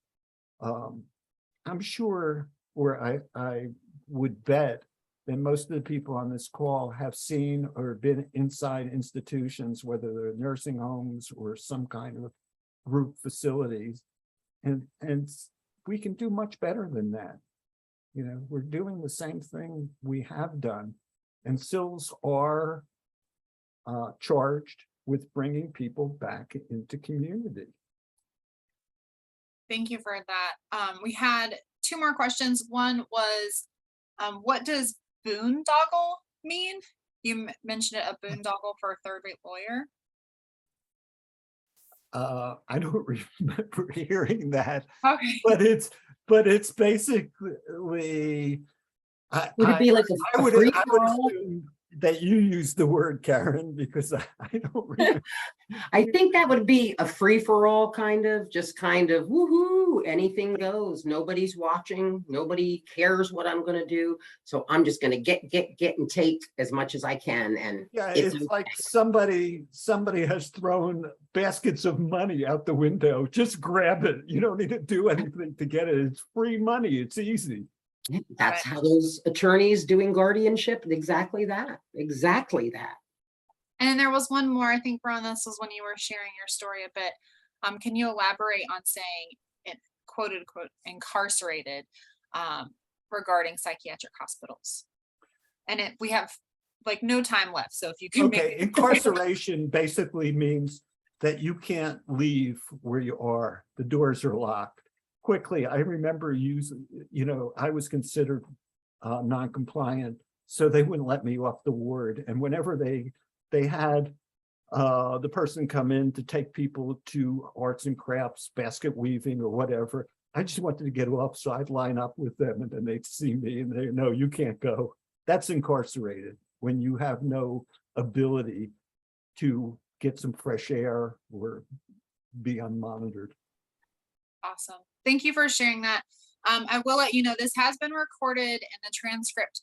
I'm sure, or I would bet that most of the people on this call have seen or been inside institutions, whether they're nursing homes or some kind of group facilities. And we can do much better than that. You know, we're doing the same thing we have done. And SILs are charged with bringing people back into community. Thank you for that. We had 2 more questions. One was, what does boondoggle mean? You mentioned it, a boondoggle for a third-rate lawyer. I don't remember hearing that, Okay. but but it's basically, Would it be like I a would free for all? assume that you use the word, Karen, because I don't remember. I think that would be a free for all kind of, just kind of woohoo, anything goes. Nobody's watching. Nobody cares what I'm going to do. So I'm just going to get and take as much as I can. And Yeah, it's it's like somebody has thrown baskets of money out the window. Just grab it. You don't need to do anything to get it. It's free money. It's easy. that's how those attorneys doing guardianship, exactly that. Exactly that. And there was one more, I think, Ron, this was when you were sharing your story a bit. Can you elaborate on saying it, quote unquote, incarcerated regarding psychiatric hospitals? And we have like no time left. So if you can Okay, incarceration basically means that you can't leave where you are. The doors are locked. Quickly, I remember using, I was considered non-compliant, so they wouldn't let me off the ward. And whenever they had the person come in to take people to arts and crafts, basket weaving or whatever, I just wanted to get off, so I'd line up with them and then they'd see me and they, no, you can't go. That's incarcerated, when you have no ability to get some fresh air or be unmonitored. Awesome. Thank you for sharing that. I will let you know this has been recorded and the transcript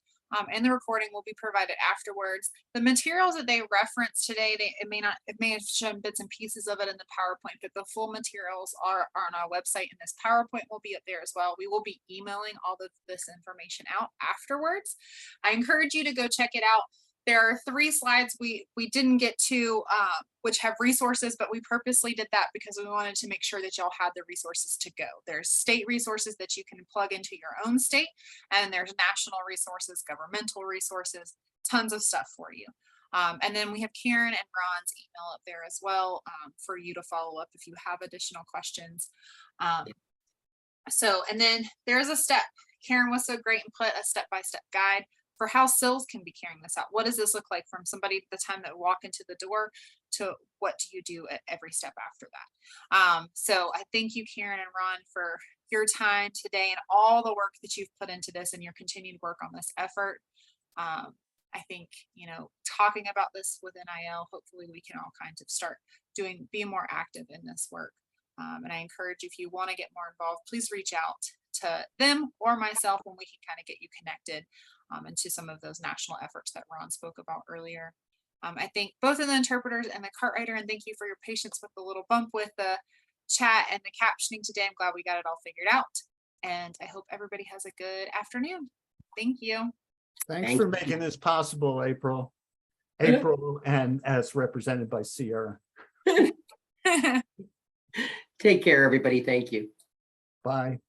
and the recording will be provided afterwards. The materials that they referenced today, it may have shown bits and pieces of it in the PowerPoint, but the full materials are on our website and this PowerPoint will be up there as well. We will be emailing all of this information out afterwards. I encourage you to go check it out. There are 3 slides we didn't get to, which have resources, but we purposely did that because we wanted to make sure that y'all had the resources to go. There's state resources that you can plug into your own state, and there's national resources, governmental resources, tons of stuff for you. And then we have Karen and Ron's email up there as well for you to follow up if you have additional questions. And then there's a step. Karen was so great and put a step-by-step guide for how SILs can be carrying this out. What does this look like from somebody at the time that walk into the door to what do you do at every step after that? So I thank you, Karen and Ron, for your time today and all the work that you've put into this and your continued work on this effort. I think, talking about this with NIL, hopefully we can all kind of start being more active in this work. And I encourage you, if you want to get more involved, please reach out to them or myself when we can kind of get you connected into some of those national efforts that Ron spoke about earlier. I thank both of the interpreters and the cart writer, and thank you for your patience with the little bump with the chat and the captioning today. I'm glad we got it all figured out. And I hope everybody has a good afternoon. Thank you. Thanks for making this possible, April. April, and as represented by Sierra. Take care, everybody. Thank you. Bye.